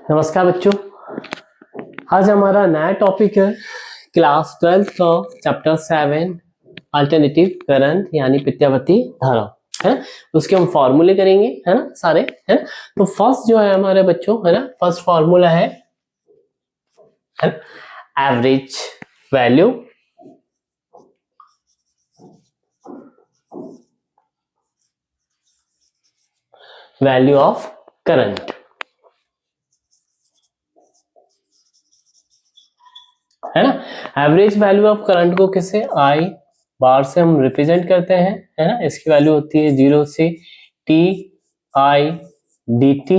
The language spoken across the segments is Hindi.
नमस्कार बच्चों, आज हमारा नया टॉपिक है क्लास 12 का चैप्टर 7 अल्टरनेटिव करंट यानी प्रत्यावर्ती धारा है ना। उसके हम फॉर्मूले करेंगे है ना सारे है ना। तो फर्स्ट जो है हमारे बच्चों है ना, फर्स्ट फॉर्मूला है एवरेज वैल्यू ऑफ करंट है ना। एवरेज वैल्यू ऑफ करंट को किसे आई बार से हम रिप्रेजेंट करते हैं है ना। इसकी वैल्यू होती है 0 से T I D T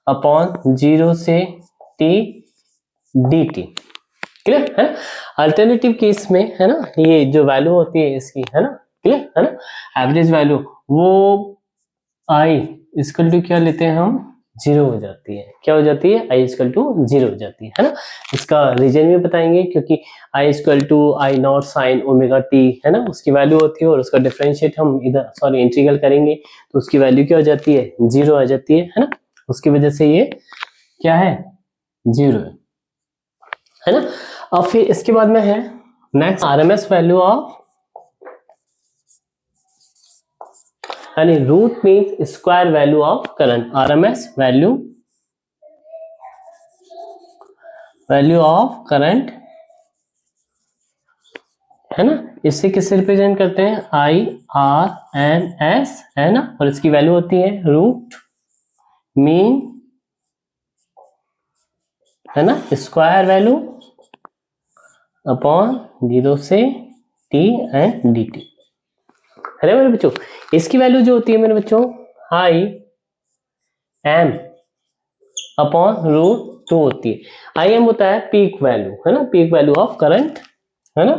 upon 0 से टी डी टी। क्लियर है। अल्टरनेटिव केस में है ना, ये जो वैल्यू होती है इसकी है ना, क्लियर है ना। एवरेज वैल्यू वो आई इक्वल टू क्या लेते हैं हम, 0 हो जाती है। क्या हो जाती है, आई इक्वल टू 0 हो जाती है ना। इसका रीजन भी बताएंगे, क्योंकि I equal to I naught sine omega T है ना, उसकी वैल्यू होती है और उसका डिफरेंशिएट हम इधर सॉरी इंटीग्रल करेंगे तो उसकी वैल्यू क्या हो जाती है, 0 आ जाती है ना। उसकी वजह से ये क्या है, 0 है ना। अब फिर इसके बाद में है नेक्स्ट आरएमएस वैल्यू ऑफ यानी root means square value of current. RMS value of current है ना। इससे किससे रिप्रेजेंट करते हैं, आई आर एम एस है ना, और इसकी वैल्यू होती है रूट मीन है ना स्क्वायर वैल्यू अपॉन 0 से टी एंड डी टी है मेरे बच्चों। इसकी वैल्यू जो होती है मेरे बच्चों आई एम अपॉन रूट 2 होती है। आई एम होता है पीक वैल्यू है ना, पीक वैल्यू ऑफ करंट है ना।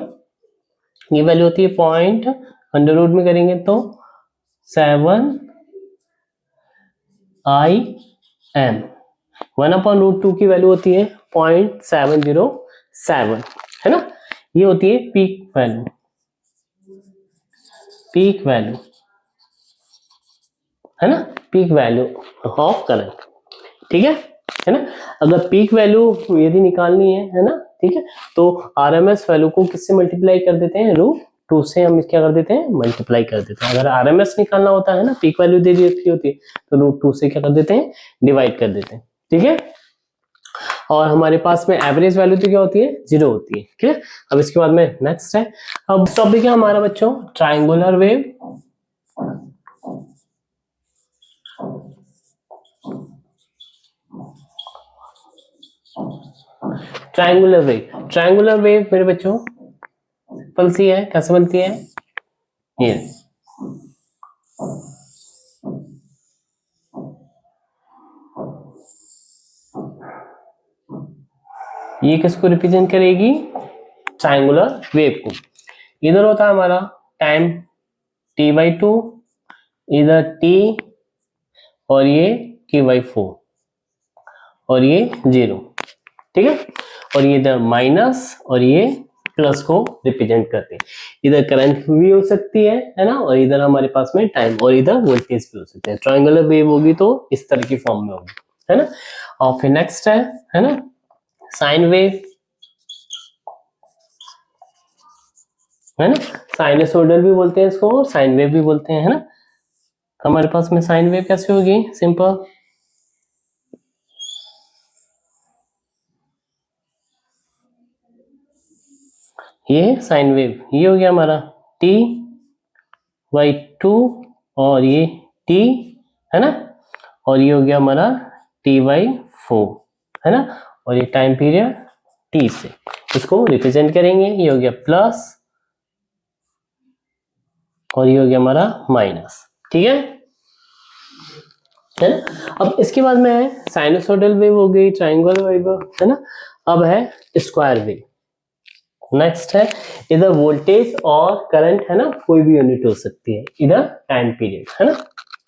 ये वैल्यू होती है पॉइंट, अंडर रूट में करेंगे तो 7 आई एम। 1 अपॉन रूट 2 की वैल्यू होती है 0.707 है ना। ये होती है पीक वैल्यू है ना, पीक वैल्यू ऑफ करंट। ठीक है ना। अगर पीक वैल्यू यदि निकालनी है ना, ठीक है, तो आरएमएस वैल्यू को किससे मल्टीप्लाई कर देते हैं, रूट 2 से हम क्या कर देते हैं, मल्टीप्लाई कर देते हैं। अगर आरएमएस निकालना होता है ना, पीक वैल्यू दे दी होती है तो रूट 2 से क्या कर देते हैं, डिवाइड कर देते हैं। ठीक है। और हमारे पास में एवरेज वैल्यू तो क्या होती है, 0 होती है। क्लियर। अब इसके बाद में नेक्स्ट है, अब टॉपिक है हमारा बच्चों ट्रायंगुलर वेव। ट्रायंगुलर वेव मेरे बच्चों सिंपल सी है, कैसे बनती है, ये किसको रिप्रेजेंट करेगी, ट्रायंगुलर वेव को। इधर होता है हमारा टाइम t/2, इधर t और ये k/4 और ये 0। ठीक है। और ये इधर माइनस और ये प्लस को रिप्रेजेंट करते हैं। इधर करंट भी हो सकती है ना, और इधर हमारे पास में टाइम और इधर वोल्टेज भी हो सकते हैं। ट्रायंगुलर वेव होगी तो इस तरह की फॉर्म में होगी है ना। और फिर नेक्स्ट है ना साइन वेव है ना, साइनसोइडल भी बोलते हैं इसको, साइन वेव भी बोलते हैं है ना। हमारे पास में साइन वेव कैसे होगी, सिंपल, ये साइन वेव ये हो गया हमारा t/2 और ये t है ना, और ये हो गया हमारा t/4 है ना, और ये टाइम पीरियड t से इसको रिप्रेजेंट करेंगे। ये हो गया प्लस और ये हो गया हमारा माइनस। ठीक है ना। अब इसके बाद में है साइनसोइडल वेव हो गई, ट्रायंगुलर वेव है ना। अब है स्क्वायर वेव। नेक्स्ट है इधर वोल्टेज और करंट है ना, कोई भी यूनिट हो सकती है। इधर टाइम पीरियड है ना,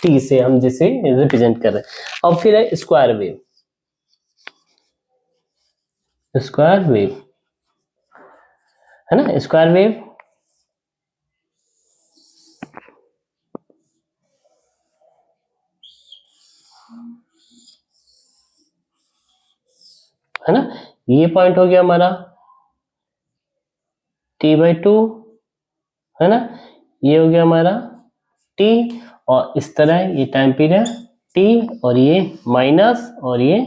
टी से हम जिसे रिप्रेजेंट कर रहे हैं। अब फिर है स्क्वायर वेव है ना। स्क्वायर वेव है ना। ये पॉइंट हो गया हमारा t/2, है ना। ये हो गया हमारा t, और इस तरह ये टाइम पीरियड t, और ये माइनस और ये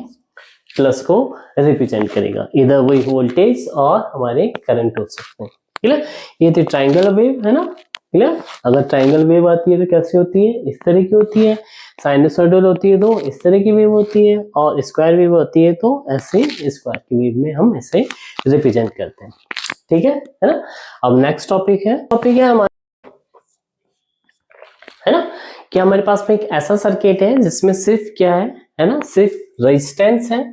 प्लस को रिप्रेजेंट करेगा। इधर वही वोल्टेज और हमारे करंट हो सकते हैं। क्लियर। ये थी ट्राइंगल वेव, है ना। क्लियर। अगर ट्राइंगल वेव आती है तो कैसी होती है, इस तरह की होती है। साइनसोइडल होती है तो इस तरह की वेव होती है, और स्क्वायर वेव होती है तो ऐसे स्क्वायर की वेव में हम ऐसे रिप्रेजेंट करते हैं। ठीक है ना। अब नेक्स्ट टॉपिक है हमारा, है ना, कि हमारे पास में एक ऐसा सर्किट है जिसमें सिर्फ क्या है ना, सिर्फ रेजिस्टेंस है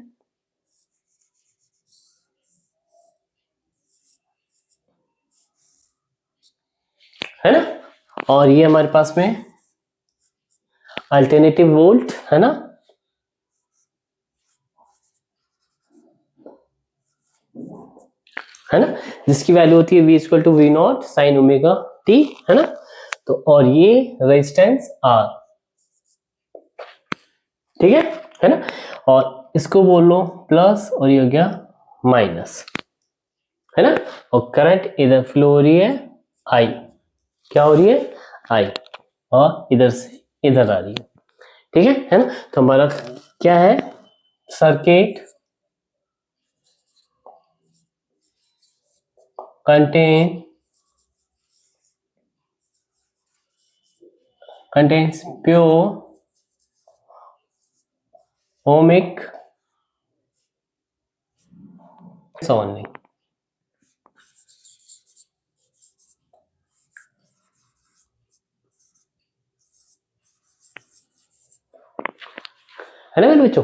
ना, और ये हमारे पास में अल्टरनेटिव वोल्ट, है ना, जिसकी वैल्यू होती है v equal to V naught sine omega T, है ना। तो और ये रेजिस्टेंस R, ठीक है ना। और इसको बोल लो प्लस, और ये हो गया माइनस, है ना। और करंट इधर फ्लो हो रही है I, क्या हो रही है I, और इधर से इधर आ रही है। ठीक है ना। तो हमारा क्या है, circuit contains pure ohmic only, है ना मेरे बच्चों।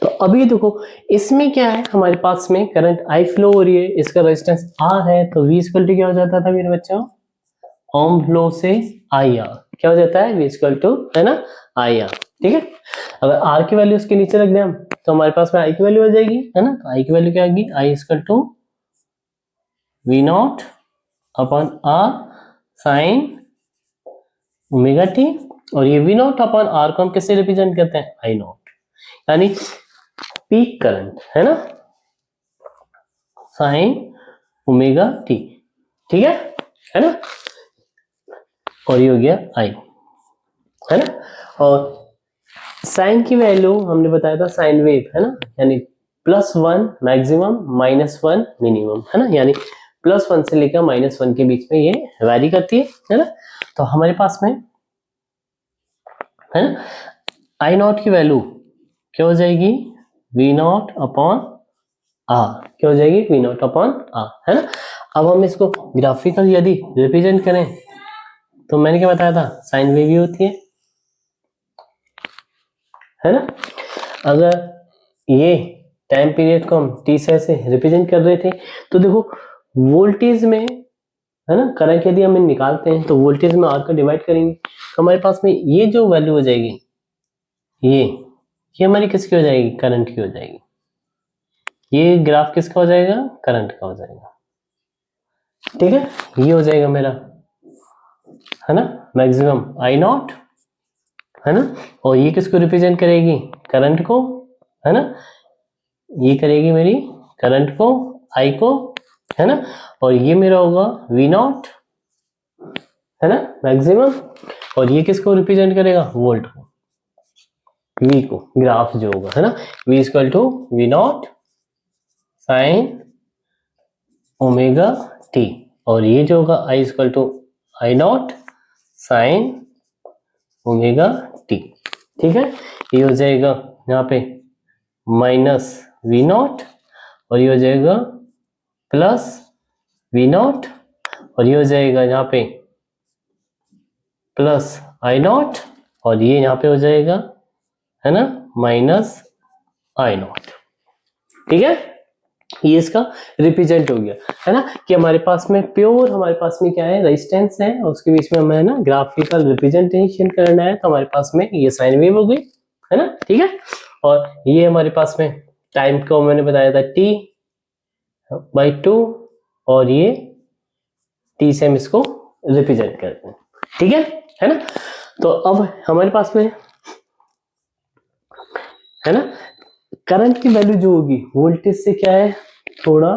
तो अभी देखो इसमें क्या है, हमारे पास में करंट I फ्लो हो रही है, इसका रेजिस्टेंस R है, तो V इक्वल टू क्या हो जाता था मेरे बच्चों, ओम लॉ से IR क्या हो जाता है, V इक्वल टू, है ना, IR। ठीक है। अगर R की वैल्यू इसके नीचे रख दें हम, तो हमारे पास में I की वैल्यू आ जाएगी, है ना। तो I की वैल्यू क्या आएगी, I equal to V naught upon R sine omega T, और ये V नॉट अपॉन R को हम किससे रिप्रेजेंट करते हैं, I नॉट, यानी पीक करंट, है ना, साइन ओमेगा टी। ठीक है ना। और ये हो गया I, है ना। और साइन की वैल्यू हमने बताया था साइन वेव, है ना, यानी +1 मैक्सिमम -1 मिनिमम, है ना, यानी +1 से लेकर -1 के बीच में ये वैरी करती है ना। तो हमारे पास में, है ना, I नॉट की वैल्यू क्या हो जाएगी, V नॉट अपॉन R, क्या हो जाएगी, V नॉट अपॉन R, है ना। अब हम इसको ग्राफिकल यदि रिप्रेजेंट करें, तो मैंने क्या बताया था, साइन वेव ही होती है ना। अगर ये टाइम पीरियड को हम t से ऐसे रिप्रेजेंट कर रहे थे, तो देखो वोल्टेज में, है ना, करंट यदि हम निकालते हैं तो वोल्टेज में R का डिवाइड करेंगे, तो हमारे पास में ये जो वैल्यू हो जाएगी, ये हमारी किसकी हो जाएगी, करंट की हो जाएगी। ये ग्राफ किसका हो जाएगा, करंट का हो जाएगा। ठीक है, ये हो जाएगा मेरा, है ना, मैक्सिमम I नॉट, है ना, और ये किसको रिप्रेजेंट करेगी, करंट को, है ना, ये करेगी मेरी करंट को, I को, है ना, और ये मेरा होगा V नॉट, है ना, मैक्सिमम, और ये किसको रिप्रेजेंट करेगा, वोल्ट को, V को, ग्राफ जो होगा, है ना, V equal to V naught sine omega T, और ये जो होगा I equal to I naught sine omega T. ठीक है, ये हो जाएगा यहाँ पे -V नॉट, और ये हो जाएगा +V नॉट, और ये हो जाएगा यहाँ पे +I नॉट, और ये यहाँ पे हो जाएगा, है ना, -I नॉट। ठीक है, ये इसका रिप्रेजेंट हो गया, है ना, कि हमारे पास में प्योर, हमारे पास में क्या है, रेजिस्टेंस है, और उसके बीच में हमें, है ना, ग्राफिकल रिप्रेजेंटेशन करना है, तो हमारे पास में ये साइन वेव हो गई, है ना। ठीक है, और ये हमारे पास में टाइम को मैंने बताया था t/2, और ये t से हम इसको रिप्रेजेंट करते हैं। ठीक है ना। तो अब हमारे पास में, है ना, करंट की वैल्यू जो होगी वोल्टेज से क्या है, थोड़ा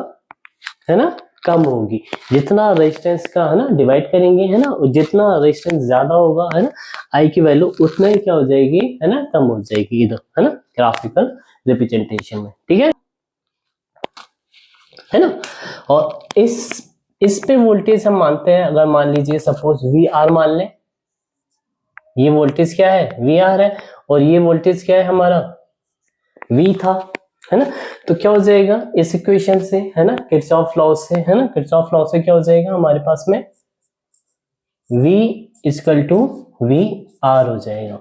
है ना कम होगी। जितना रेजिस्टेंस का है ना डिवाइड करेंगे है ना, जितना रेजिस्टेंस ज्यादा होगा है ना, आई की वैल्यू उतना ही क्या हो जाएगी है ना, कम हो जाएगी इधर है ना, ग्राफिकल रिप्रेजेंटेशन में। ठीक है ना। और इस पे वोल्टेज हम मानते हैं, अगर मान लीजिए सपोज वी आर मान लें, ये वोल्टेज क्या है वी आर है, और ये वोल्टेज क्या है हमारा वी था है ना। तो क्या हो जाएगा इस इक्वेशन से है ना, किरचॉफ लॉ से है ना, किरचॉफ लॉ से क्या हो जाएगा हमारे पास में V equal to V R हो जाएगा।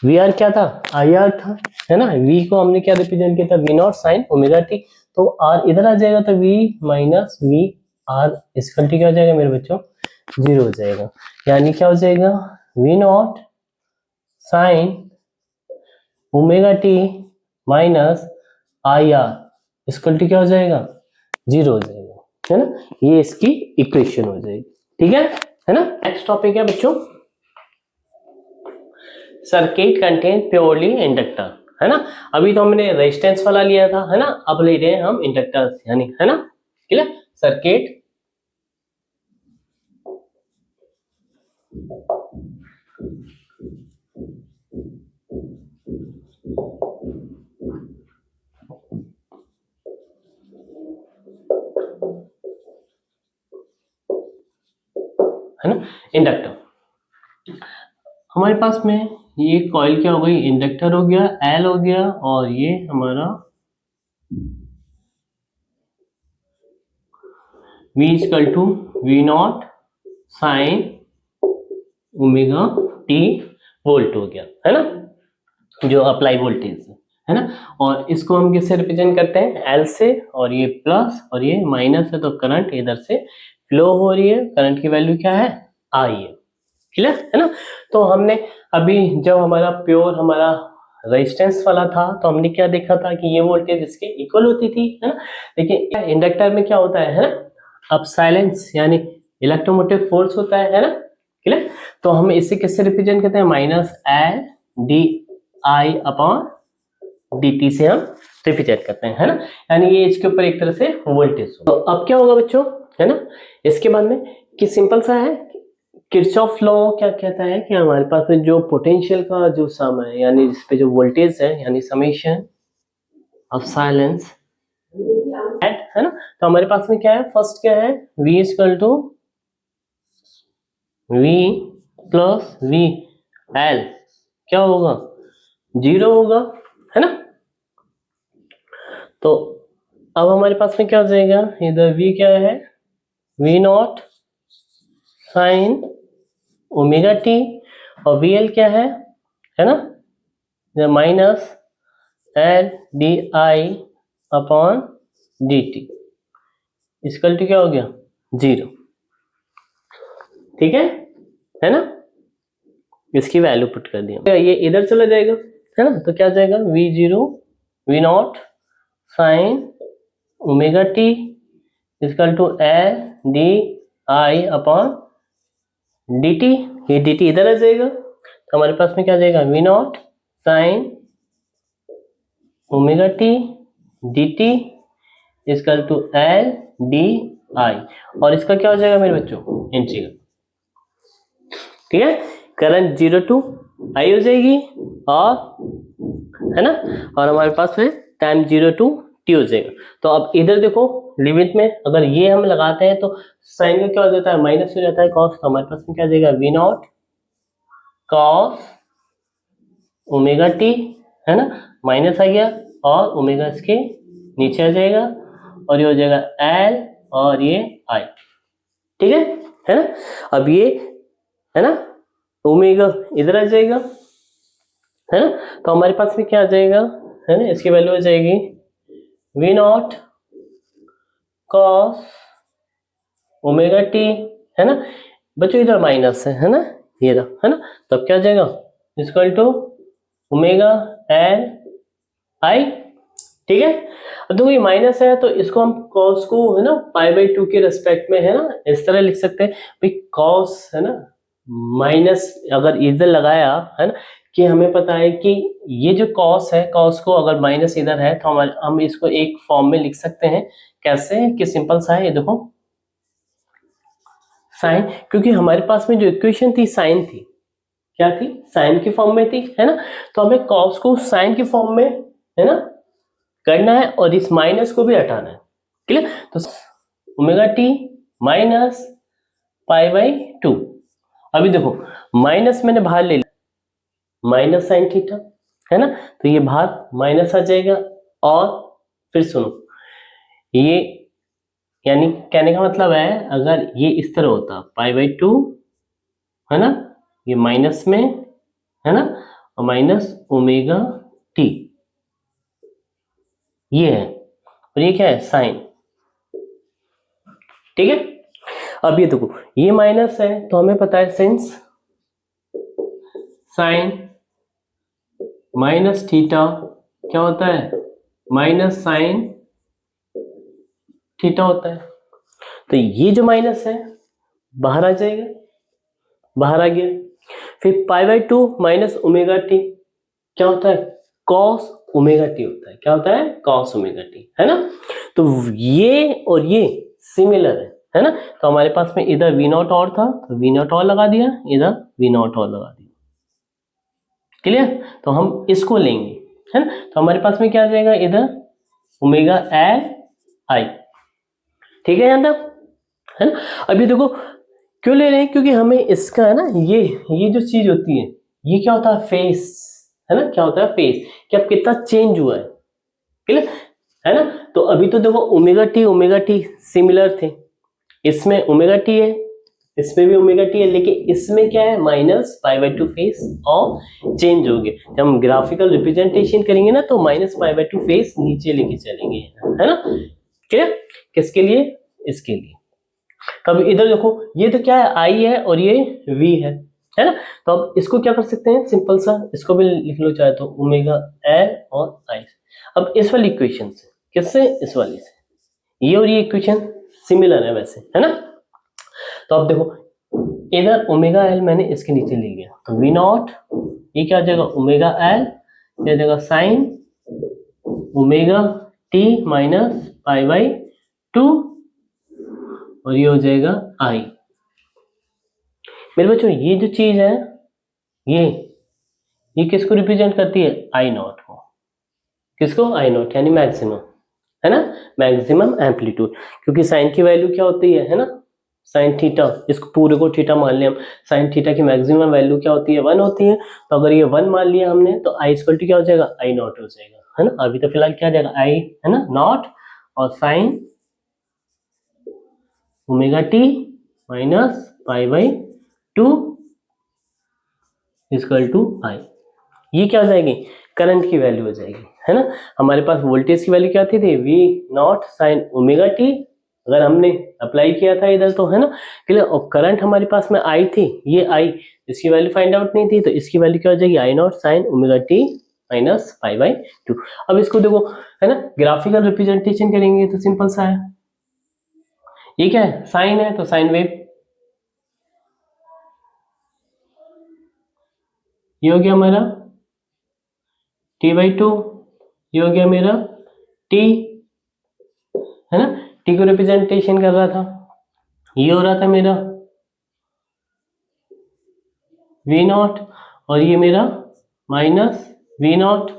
वी आर क्या था आई आर था है ना, V को हमने क्या रिप्रेजेंट किया था V naught sine omega T, तो R इधर आ जाएगा तो V minus V R equal to क्या हो जाएगा मेरे बच्चों 0 हो जाएगा। यानी क्या हो जाएगा V naught sine omega T minus I R equal to क्या हो जाएगा 0 हो जाएगा है ना, ये इसकी इक्वेशन हो जाएगी। ठीक है ना। नेक्स्ट टॉपिक है बच्चों सर्किट कंटेन प्योरली इंडक्टर है ना। अभी तो हमने रेजिस्टेंस वाला लिया था है ना, अब ले रहे हैं हम इंडक्टर्स यानी है ना, क्लियर। सर्किट है ना, इंडक्टर हमारे पास में ये कॉइल क्या हो गई इंडक्टर हो गया एल हो गया, और ये हमारा V equal to V naught sine omega T volt हो गया है ना, जो अप्लाई वोल्टेज है ना। और इसको हम किससे रिप्रेजेंट करते हैं L से, और ये प्लस और ये माइनस है, तो करंट इधर से फ्लो हो रही है, करंट की वैल्यू क्या है I है, क्लियर है ना। तो हमने अभी जब हमारा प्योर हमारा रेजिस्टेंस वाला था तो हमने क्या देखा था कि ये वोल्टेज इसके इक्वल होती थी है ना, लेकिन इंडक्टर में क्या होता है ना, अब साइलेंस यानी इलेक्ट्रोमोटिव फोर्स होता है ना, क्लियर। तो हम इसे किससे रिप्रेजेंट करते हैं minus L D I upon D T से हम रिप्रेजेंट करते हैं है ना, यानी ये इसके ऊपर एक तरह से वोल्टेज। तो अब क्या होगा बच्चों है ना, इसके बाद में कि सिंपल सा है, किरचॉफ लॉ क्या कहता है कि हमारे पास में जो पोटेंशियल का जो सम है यानी इस पे जो वोल्टेज है यानी समेशन ऑफ साइलेंस है ना, तो हमारे पास में क्या है फर्स्ट क्या है V equal to V plus V L क्या होगा 0 होगा है ना। तो अब हमारे पास में क्या हो जाएगा इधर V क्या है V naught sine omega T, और वी एल क्या है ना minus L D I upon D T equal to क्या हो गया 0। ठीक है ना, इसकी वैल्यू पुट कर दिया, ये इधर चला जाएगा है ना, तो क्या हो जाएगा V zero V naught sine omega T equal to L D I upon D T, ये डी टी इधर आ जाएगा, तो हमारे पास में क्या आ जाएगा V naught sine omega T D T equal to L D I, और इसका क्या हो जाएगा मेरे बच्चों इंटीग्रल। ठीक है, करंट 0 टू आई हो जाएगी, और है ना, और हमारे पास में टाइम 0 टू टी हो जाएगा। तो अब इधर देखो लिमिट में अगर ये हम लगाते हैं तो साइन का क्या हो जाता है माइनस हो जाता है कॉस, तो हमारे पास में क्या आ जाएगा V naught cos omega T है ना, माइनस आ गया और ओमेगा इसके नीचे आ जाएगा, और ये हो जाएगा एल और ये आई। ठीक है ना। अब ये है ना ओमेगा इधर आ जाएगा है ना, तो हमारे पास में क्या आ जाएगा है ना, इसकी वैल्यू हो जाएगी V naught cos omega T है ना, बच्चों इधर माइनस है ना, ये रहा है ना, तो अब क्या आ जाएगा equal to omega L I. ठीक है, अब देखो ये माइनस है तो इसको हम कॉस को है ना पाई बाई 2 के रेस्पेक्ट में है ना इस तरह लिख सकते हैं भाई, कॉस है ना माइनस अगर इधर लगाया है ना कि हमें पता है कि ये जो कॉस है, कॉस को अगर माइनस इधर है तो हम इसको एक फॉर्म में लिख सकते हैं। कैसे कि सिंपल सा है, ये देखो साइन, क्योंकि हमारे पास में जो इक्वेशन थी साइन थी, क्या थी, साइन की फॉर्म में थी, है ना। तो हमें कॉस को साइन की फॉर्म में, है ना, करना है और इस माइनस को भी हटाना है। क्लियर। तो omega T minus pi by 2। अभी देखो माइनस मैंने बाहर ले लिया, माइनस साइन थीटा, है ना, तो ये बाहर माइनस आ जाएगा। और फिर सुनो, ये यानी कहने का मतलब है अगर ये इस तरह होता पाई बाई 2, है ना, ये माइनस में, है ना, और माइनस ओमेगा टी, ये है, और ये क्या है, साइन। ठीक है। अब ये देखो ये माइनस है तो हमें पता है सिंस साइन माइनस थीटा क्या होता है, माइनस साइन थीटा होता है। तो ये जो माइनस है बाहर आ जाएगा, बाहर आ गया। फिर पाई बाई 2 माइनस ओमेगा टी क्या होता है, कॉस ओमेगा टी होता है। क्या होता है, कॉस ओमेगा टी, है ना। तो ये और ये सिमिलर है ना। तो हमारे पास में इधर वी नॉट और था तो वी नॉट और लगा दिया, इधर वी नॉट और लगा दिया। क्लियर। तो हम इसको लेंगे, है ना। तो हमारे पास में क्या आ जाएगा, इधर ओमेगा एल आई। ठीक है यहां तक, है ना। अभी देखो क्यों ले रहे हैं, क्योंकि हमें इसका है ना, ये जो चीज होती है, ये क्या होता है, फेस, है ना, क्या होता है फेस, कि अब कितना चेंज हुआ है। क्लियर, है ना। तो अभी तो देखो ओमेगा टी सिमिलर थे, इसमें ओमेगा टी है, इसमें भी ओमेगा टी है, लेकिन इसमें क्या है, माइनस पाई बाई 2 फेस और चेंज हो गया। जब हम ग्राफिकल रिप्रेजेंटेशन करेंगे ना तो माइनस पाई बाई 2 फेस नीचे लेके चलेंगे, है ना। क्लियर। किसके लिए, इसके लिए। तब इधर देखो ये तो क्या है, आई है और ये वी है ना। तो अब इसको क्या कर सकते हैं, सिंपल सा इसको भी लिख लो चाहे तो, ओमेगा एल और आई। अब इस वाली इक्वेशन से, किससे, इस वाली से, ये और ये इक्वेशन सिमिलर है वैसे, है ना। तो अब देखो इधर ओमेगा एल मैंने इसके नीचे ले लिया तो वी नॉट, ये क्या हो जाएगा, ओमेगा एल, क्या हो जाएगा, sign omega T minus pi by 2, और ये हो जाएगा आई। मेरे बच्चों ये जो चीज है, ये किसको रिप्रेजेंट करती है, आई नॉट को। किसको, आई नॉट, यानी मैक्सिमम, है ना, मैक्सिमम एम्पलीट्यूड। क्योंकि साइन की वैल्यू क्या होती है ना, साइन थीटा, इसको पूरे को थीटा मान लिया हम, साइन थीटा की मैक्सिमम वैल्यू क्या होती है, 1 होती है। तो अगर ये 1 मान लिया हमने तो आई इक्वल टू क्या हो जाएगा, आई नॉट हो जाएगा, है ना। अभी तो फिलहाल क्या आ जाएगा, आई, है ना, नॉट और sine omega T minus pi by 2 equal to I. ये क्या हो जाएगी, करंट की वैल्यू हो जाएगी, है ना। हमारे पास वोल्टेज की वैल्यू क्या थी, V naught sine omega T, अगर हमने अप्लाई किया था इधर तो, है ना। क्लियर। और करंट हमारे पास में आई थी, ये आई, इसकी वैल्यू फाइंड आउट नहीं थी तो इसकी वैल्यू क्या हो जाएगी, I naught sine omega T minus pi by 2। अब इसको देखो, है ना, ग्राफिकल रिप्रेजेंटेशन करेंगे तो सिंपल सा है, ये क्या है, साइन है तो साइन वेव, ये हो गया हमारा टी बाई 2, ये हो गया मेरा टी, है ना, टी को रिप्रेजेंटेशन कर रहा था, ये हो रहा था मेरा वी नॉट, और ये मेरा माइनस वी नॉट।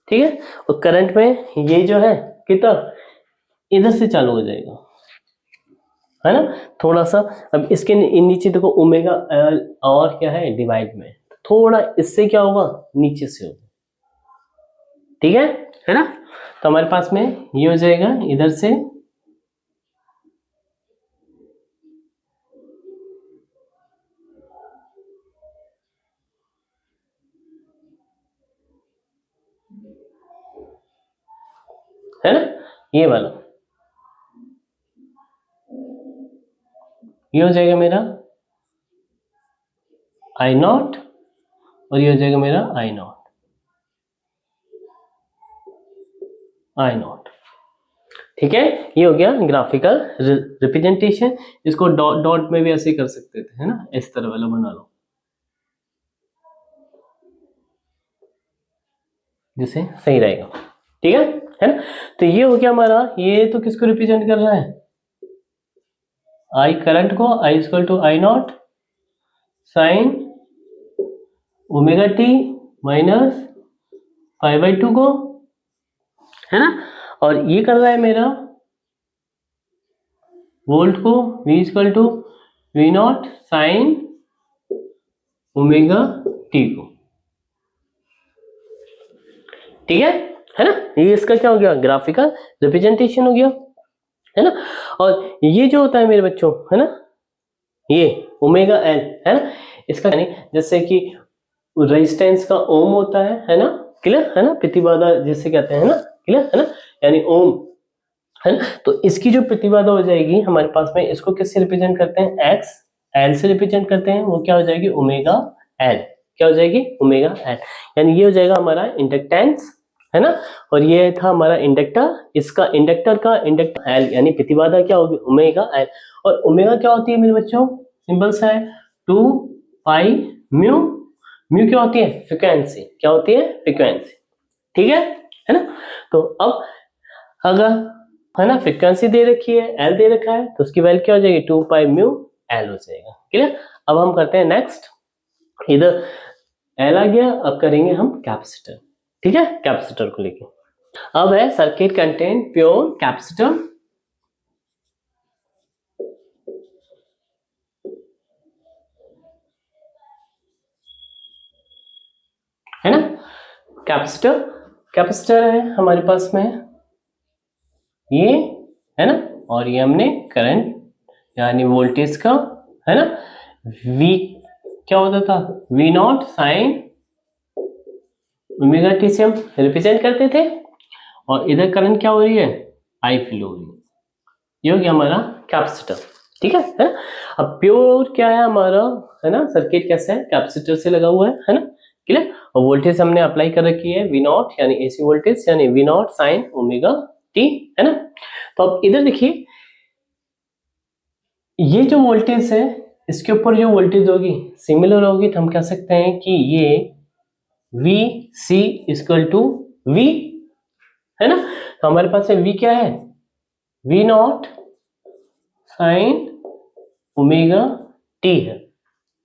ठीक है। और करंट में ये जो है कितना, इधर से चालू हो जाएगा, है ना, थोड़ा सा। अब इसके नीचे देखो ओमेगा एल और क्या है, डिवाइड में, थोड़ा इससे क्या होगा, नीचे से होगा। ठीक है ना। तो हमारे पास में ये हो जाएगा इधर से, है ना, ये वाला, ये हो जाएगा मेरा आई नॉट, और ये हो जाएगा मेरा आई नॉट, आई नॉट। ठीक है। ये हो गया ग्राफिकल रिप्रेजेंटेशन। इसको डॉट डॉट में भी ऐसे कर सकते थे, है ना, इस तरह वाला बना लो। जिससे सही रहेगा। ठीक है ना। तो ये हो गया हमारा, ये तो किसको रिप्रेजेंट कर रहा है, आई करंट को, I equal to I naught sine omega T minus pi by 2 को, है ना। और ये कर रहा है मेरा वोल्ट को, v equal to V naught sine omega T को। ठीक है ना। ये इसका क्या हो गया, ग्राफिकल रिप्रेजेंटेशन हो गया, है ना। और ये जो होता है मेरे बच्चों, है ना, ये ओमेगा एल, है ना, इसका यानी जैसे कि रेजिस्टेंस का ओम होता है ना, क्लियर है ना, प्रतिबाधा जिसे कहते हैं ना, क्लियर है ना, यानी ओम, है ना। तो इसकी जो प्रतिबाधा हो जाएगी हमारे पास में, इसको किससे रिप्रेजेंट करते हैं, एक्स एल से रिप्रेजेंट करते हैं, वो क्या हो जाएगी, ओमेगा एल, क्या हो जाएगी, ओमेगा एल, यानी ये हो जाएगा हमारा इंडक्टेंस, है ना। और ये था हमारा इंडक्टर, इसका इंडक्टर का इंडक्टर एल यानी प्रतिबाधा क्या होगी, ओमेगा एल। और ओमेगा क्या होती है मेरे बच्चों, सिंपल सा है, 2 पाई म्यू, म्यू क्या होती है, फ्रीक्वेंसी, क्या होती है, फ्रीक्वेंसी। ठीक है ना। तो अब अगर, है ना, फ्रीक्वेंसी दे रखी है, एल दे रखा है, तो उसकी वैल्यू क्या हो जाएगी, 2 पाई म्यू एल हो जाएगा। क्लियर। अब हम करते हैं नेक्स्ट, इधर एल आ गया, अब करेंगे हम कैपेसिटर। ठीक है, कैपेसिटर को लेके अब है सर्किट कंटेन प्योर कैपेसिटर, है ना। कैपेसिटर, कैपेसिटर है हमारे पास में ये, है ना, और ये हमने करंट यानी वोल्टेज का, है ना, V क्या होता था, V naught sine omega T से हम रिप्रेजेंट करते थे, और इधर करंट क्या हो रही है, I फ्लो हो रही है, ये हो गया हमारा कैपेसिटर। ठीक है ना। अब प्योर क्या है हमारा, है ना, सर्किट कैसे है, कैपेसिटर से लगा हुआ है ना, क्लियर। और वोल्टेज हमने अप्लाई कर रखी है V नॉट यानी AC वोल्टेज, यानी V naught sine omega T, है ना। तो अब इधर देखिए, ये जो वोल्टेज है इसके ऊपर जो वोल्टेज होगी सिमिलर होगी, तो हम कह सकते हैं कि ये V C equal to V, है ना। तो हमारे पास है V क्या है, V naught sine omega T है,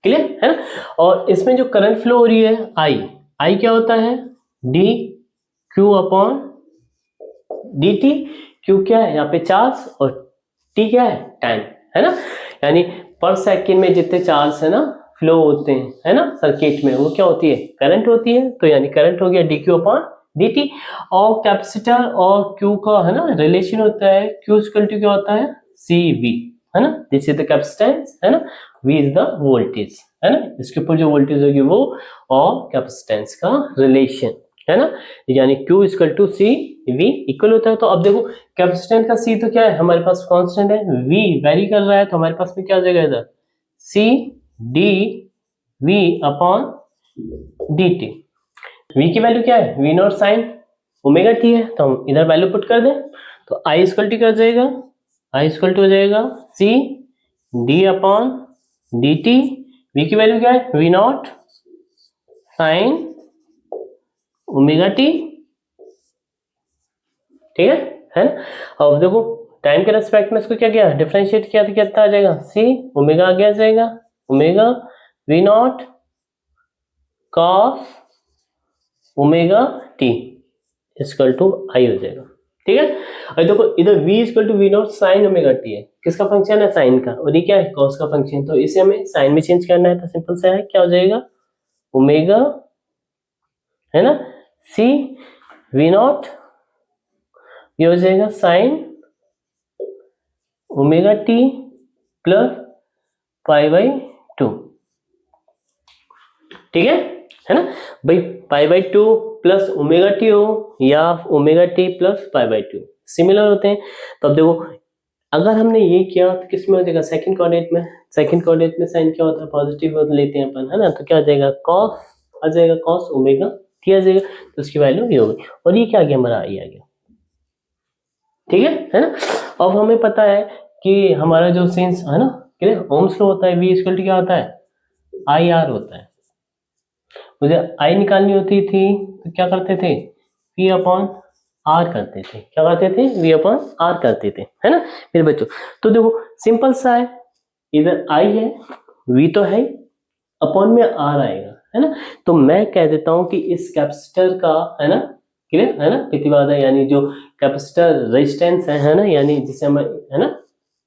क्लियर है ना। और इसमें जो करंट फ्लो हो रही है I क्या होता है, D Q upon D T, Q क्या है यहाँ पे चार्ज, और टी क्या है, टाइम, है ना। यानी पर सेकेंड में जितने चार्ज है ना फ्लो होते हैं, है ना, सर्किट में, वो क्या होती है, करंट होती है। तो यानी करंट हो गया D Q upon D T. और कैपेसिटर और क्यू का, है ना, रिलेशन होता है, क्यू इक्वल टू क्या होता है, सी वी, है ना, दिस इज द कैपेसिटेंस, है ना, वी इज द वोल्टेज, है ना, इसके ऊपर जो वोल्टेज होगी वो, और कैपेसिटेंस का रिलेशन, है ना, यानी Q equal to C V equal होता है। तो अब देखो कैपेसिटेंस का C तो क्या है हमारे पास, कांस्टेंट है, V वेरी कर रहा है, तो हमारे पास में क्या आ जाएगा इधर, C D V upon D T. V की वैल्यू क्या है, V naught sine omega T है, तो हम इधर वैल्यू पुट कर दें, तो I इक्वल टू क्या हो जाएगा, I इक्वल टू हो जाएगा C D upon D T. V की वैल्यू क्या है, V naught sine omega T, ठीक है ना। अब देखो टाइम के रेस्पेक्ट में इसको क्या किया, डिफरेंशिएट किया, तो कितना आ जाएगा, सी ओमेगा आ गया जाएगा, omega V naught cos omega T equal to I हो जाएगा। ठीक है। अब देखो इधर v equal to V naught sine omega T है, किसका फंक्शन है, साइन का, और ये क्या है, कॉस का फंक्शन, तो इसे हमें साइन में चेंज करना है, तो सिंपल सा है, क्या हो जाएगा, ओमेगा, है ना, सी वी नॉट, ये हो जाएगा sign omega t plus pi by 2। ठीक है ना भाई, पाई बाई 2 प्लस ओमेगा टी हो या omega t plus pi by 2 similar होते हैं। तो अब देखो अगर हमने ये किया तो किस में हो जाएगा, सेकंड कोऑर्डिनेट में, सेकंड कोऑर्डिनेट में साइन क्या होता है, पॉजिटिव लेते हैं अपन, है ना, तो क्या आ जाएगा, कॉस आ जाएगा, कॉस ओमेगा टी आ जाएगा, तो उसकी वैल्यू ये होगी, और ये क्या आ गया, हमारा आई आ गया। ठीक है ना। अब हमें पता है कि हमारा जो सेंस है ना, ओम्स लॉ होता है, V इक्वल टू क्या होता है, आई आर होता है। मुझे आई निकालनी होती थी तो क्या करते थे, V अपॉन R करते थे। क्या करते थे? V अपॉन R करते थे, है ना मेरे बच्चों। तो देखो सिंपल सा है, इधर I है, V तो है, अपॉन में R आएगा, है ना। तो मैं कह देता हूं कि इस कैपेसिटर का, है ना, क्लियर है ना, प्रतिबाधा यानी जो कैपेसिटर रेजिस्टेंस है ना, यानी जिसे हम, है ना,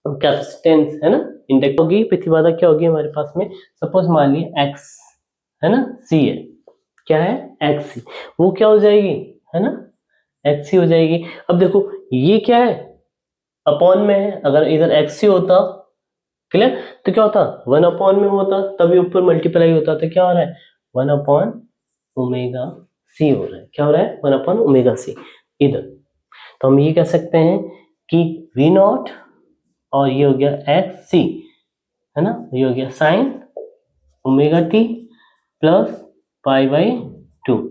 कैपेसिटेंस, है ना, इंडक्टर होगी, प्रतिबाधा क्या होगी हमारे पास में, सपोज मान ली x, है ना, c है, क्या है xc, वो क्या हो जाएगी, है ना, xc हो जाएगी। अब देखो ये क्या है, अपॉन में है, अगर इधर xc होता, क्लियर, तो क्या होता, 1 अपॉन में होता, तभी ऊपर मल्टीप्लाई होता, तो क्या हो रहा है 1/ओमेगा c हो रहा है, क्या हो रहा है 1/ओमेगा c इधर। तो हम ये कह सकते हैं कि v नॉट और ये हो गया एक्स सी, है ना, ये हो गया साइन ओमेगा टी प्लस π/2,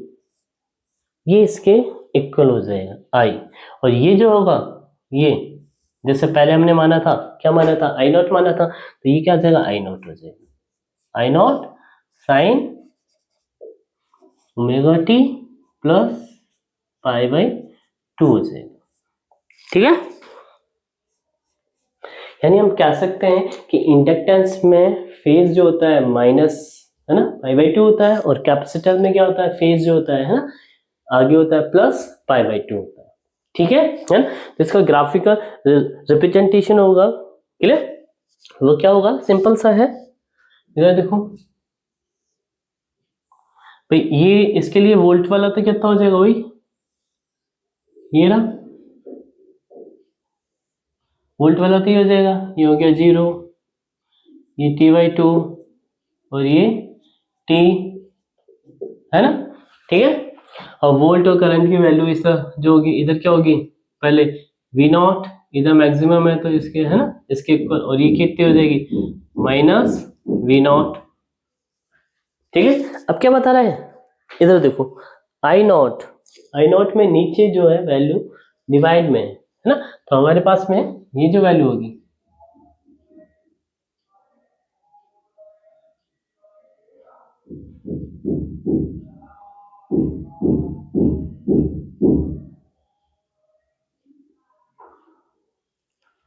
ये इसके इक्वल हो जाएगा आई। और ये जो होगा, ये जैसे पहले हमने माना था, क्या माना था, आई नॉट माना था, तो ये क्या हो जाएगा, आई नॉट हो जाएगा, I naught sine omega t plus π/2 हो जाएगा, ठीक है। यानी हम कह सकते हैं कि इंडक्टेंस में फेज जो होता है माइनस, है ना, π/2 होता है, और कैपेसिटर में क्या होता है, फेज जो होता है ना, आगे होता है प्लस π/2 होता है, ठीक है ना। तो इसका ग्राफिकल रिप्रेजेंटेशन होगा, क्लियर, वो क्या होगा, सिंपल सा है, इधर देखो भाई, ये इसके लिए वोल्ट वाला तो कितना हो जाएगा भाई, ये ना वोल्ट वाला तो ये हो जाएगा, ये हो गया 0, ये t/2 और ये t, है ना, ठीक है। और वोल्ट और करंट की वैल्यू इस जो होगी, इधर क्या होगी, पहले v नॉट, इधर मैक्सिमम है तो इसके, है ना, इसके इक्वल, और ये कितनी हो जाएगी माइनस v नॉट, ठीक है। अब क्या बता रहा है, इधर देखो आई नॉट, आई नॉट में नीचे जो है वैल्यू डिवाइड में है ना, तो हमारे पास में ये जो वैल्यू होगी,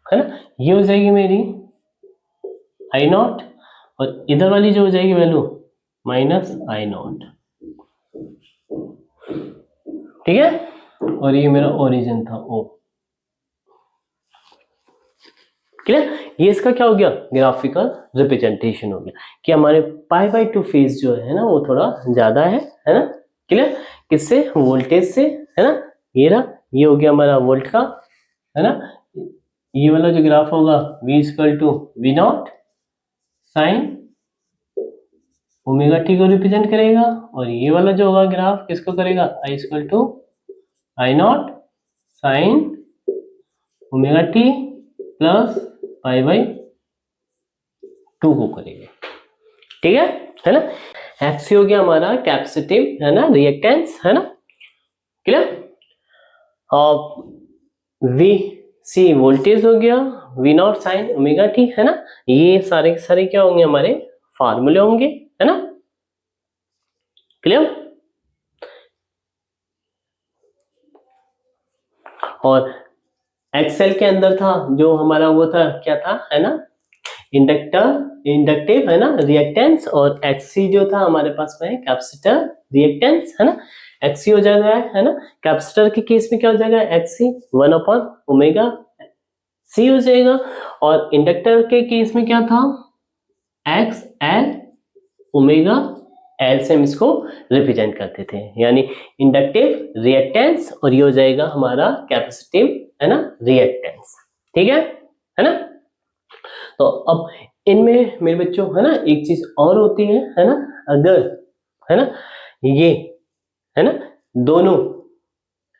है ना, ये हो जाएगी मेरी आई नॉट, और इधर वाली जो हो जाएगी वैल्यू माइनस आई नॉट, ठीक है। और ये मेरा ओरिजिन था ओ, क्लियर। ये इसका क्या हो गया, ग्राफिकल रिप्रेजेंटेशन हो गया कि हमारे π/2 फेज जो है ना वो थोड़ा ज्यादा है ना, क्लियर, किससे, वोल्टेज से, है ना, ये रहा, ये हो गया हमारा वोल्ट का, है ना, ये वाला जो ग्राफ होगा v = v naught sine omega T को रिप्रेजेंट करेगा, और ये वाला जो होगा ग्राफ किसको करेगा, i = I naught sine omega t plus π/2 को करेगा, ठीक है ना। एक्स हो गया हमारा कैपेसिटिव, है ना, रिएक्टेंस, है ना, क्लियर। और वी सी वोल्टेज हो गया, V naught sine omega T, है ना, ये सारे के सारे क्या होंगे, हमारे फार्मूले होंगे, है ना, क्लियर। और एक्सेल के अंदर था जो हमारा वो था, क्या था, है ना, इंडक्टिव, है ना, रिएक्टेंस, और एक्सी जो था हमारे पास में कैपेसिटर रिएक्टेंस, है ना, एक्सी हो जाएगा, है ना, कैपेसिटर के केस में क्या हो जाएगा, एक्सी 1/ओमेगा c हो जाएगा, और इंडक्टर के केस में क्या था, एक्स एल ओमेगा एल से हम इसको रिप्रेजेंट करते थे, यानी इंडक्टिव रिएक्टेंस, और ये हो जाएगा हमारा कैपेसिटिव, है ना, रिएक्टेंस, ठीक है ना। तो अब इनमें मेरे बच्चों, है ना, एक चीज और होती है ना, अगर, है ना, ये, है ना, दोनों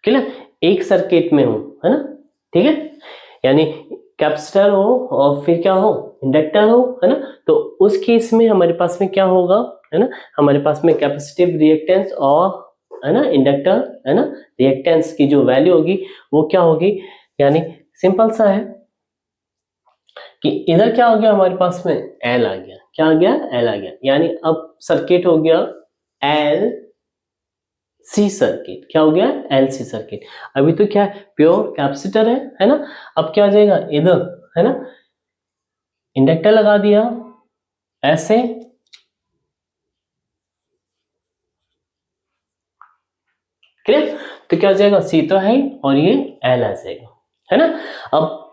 क्लियर एक सर्किट में हो, है ना, ठीक है, यानी कैपेसिटर हो और फिर क्या हो, इंडक्टर हो, है ना, तो उस केस में हमारे पास में क्या होगा, है ना, हमारे पास में कैपेसिटिव रिएक्टेंस और, है ना, इंडक्टर, है ना, रिएक्टेंस की जो वैल्यू होगी वो क्या होगी, यानी सिंपल सा है कि इधर क्या हो गया हमारे पास में एल आ गया, क्या आ गया, एल आ गया, यानी अब सर्किट हो गया एल सी सर्किट। क्या हो गया? LC circuit. अभी तो क्या है? प्योर कैपेसिटर है ना। अब क्या आ जाएगा इधर, है ना, इंडक्टर लगा दिया ऐसे, क्लियर। तो क्या हो जाएगा? सी तो है और ये एल आ जाएगा, है ना। अब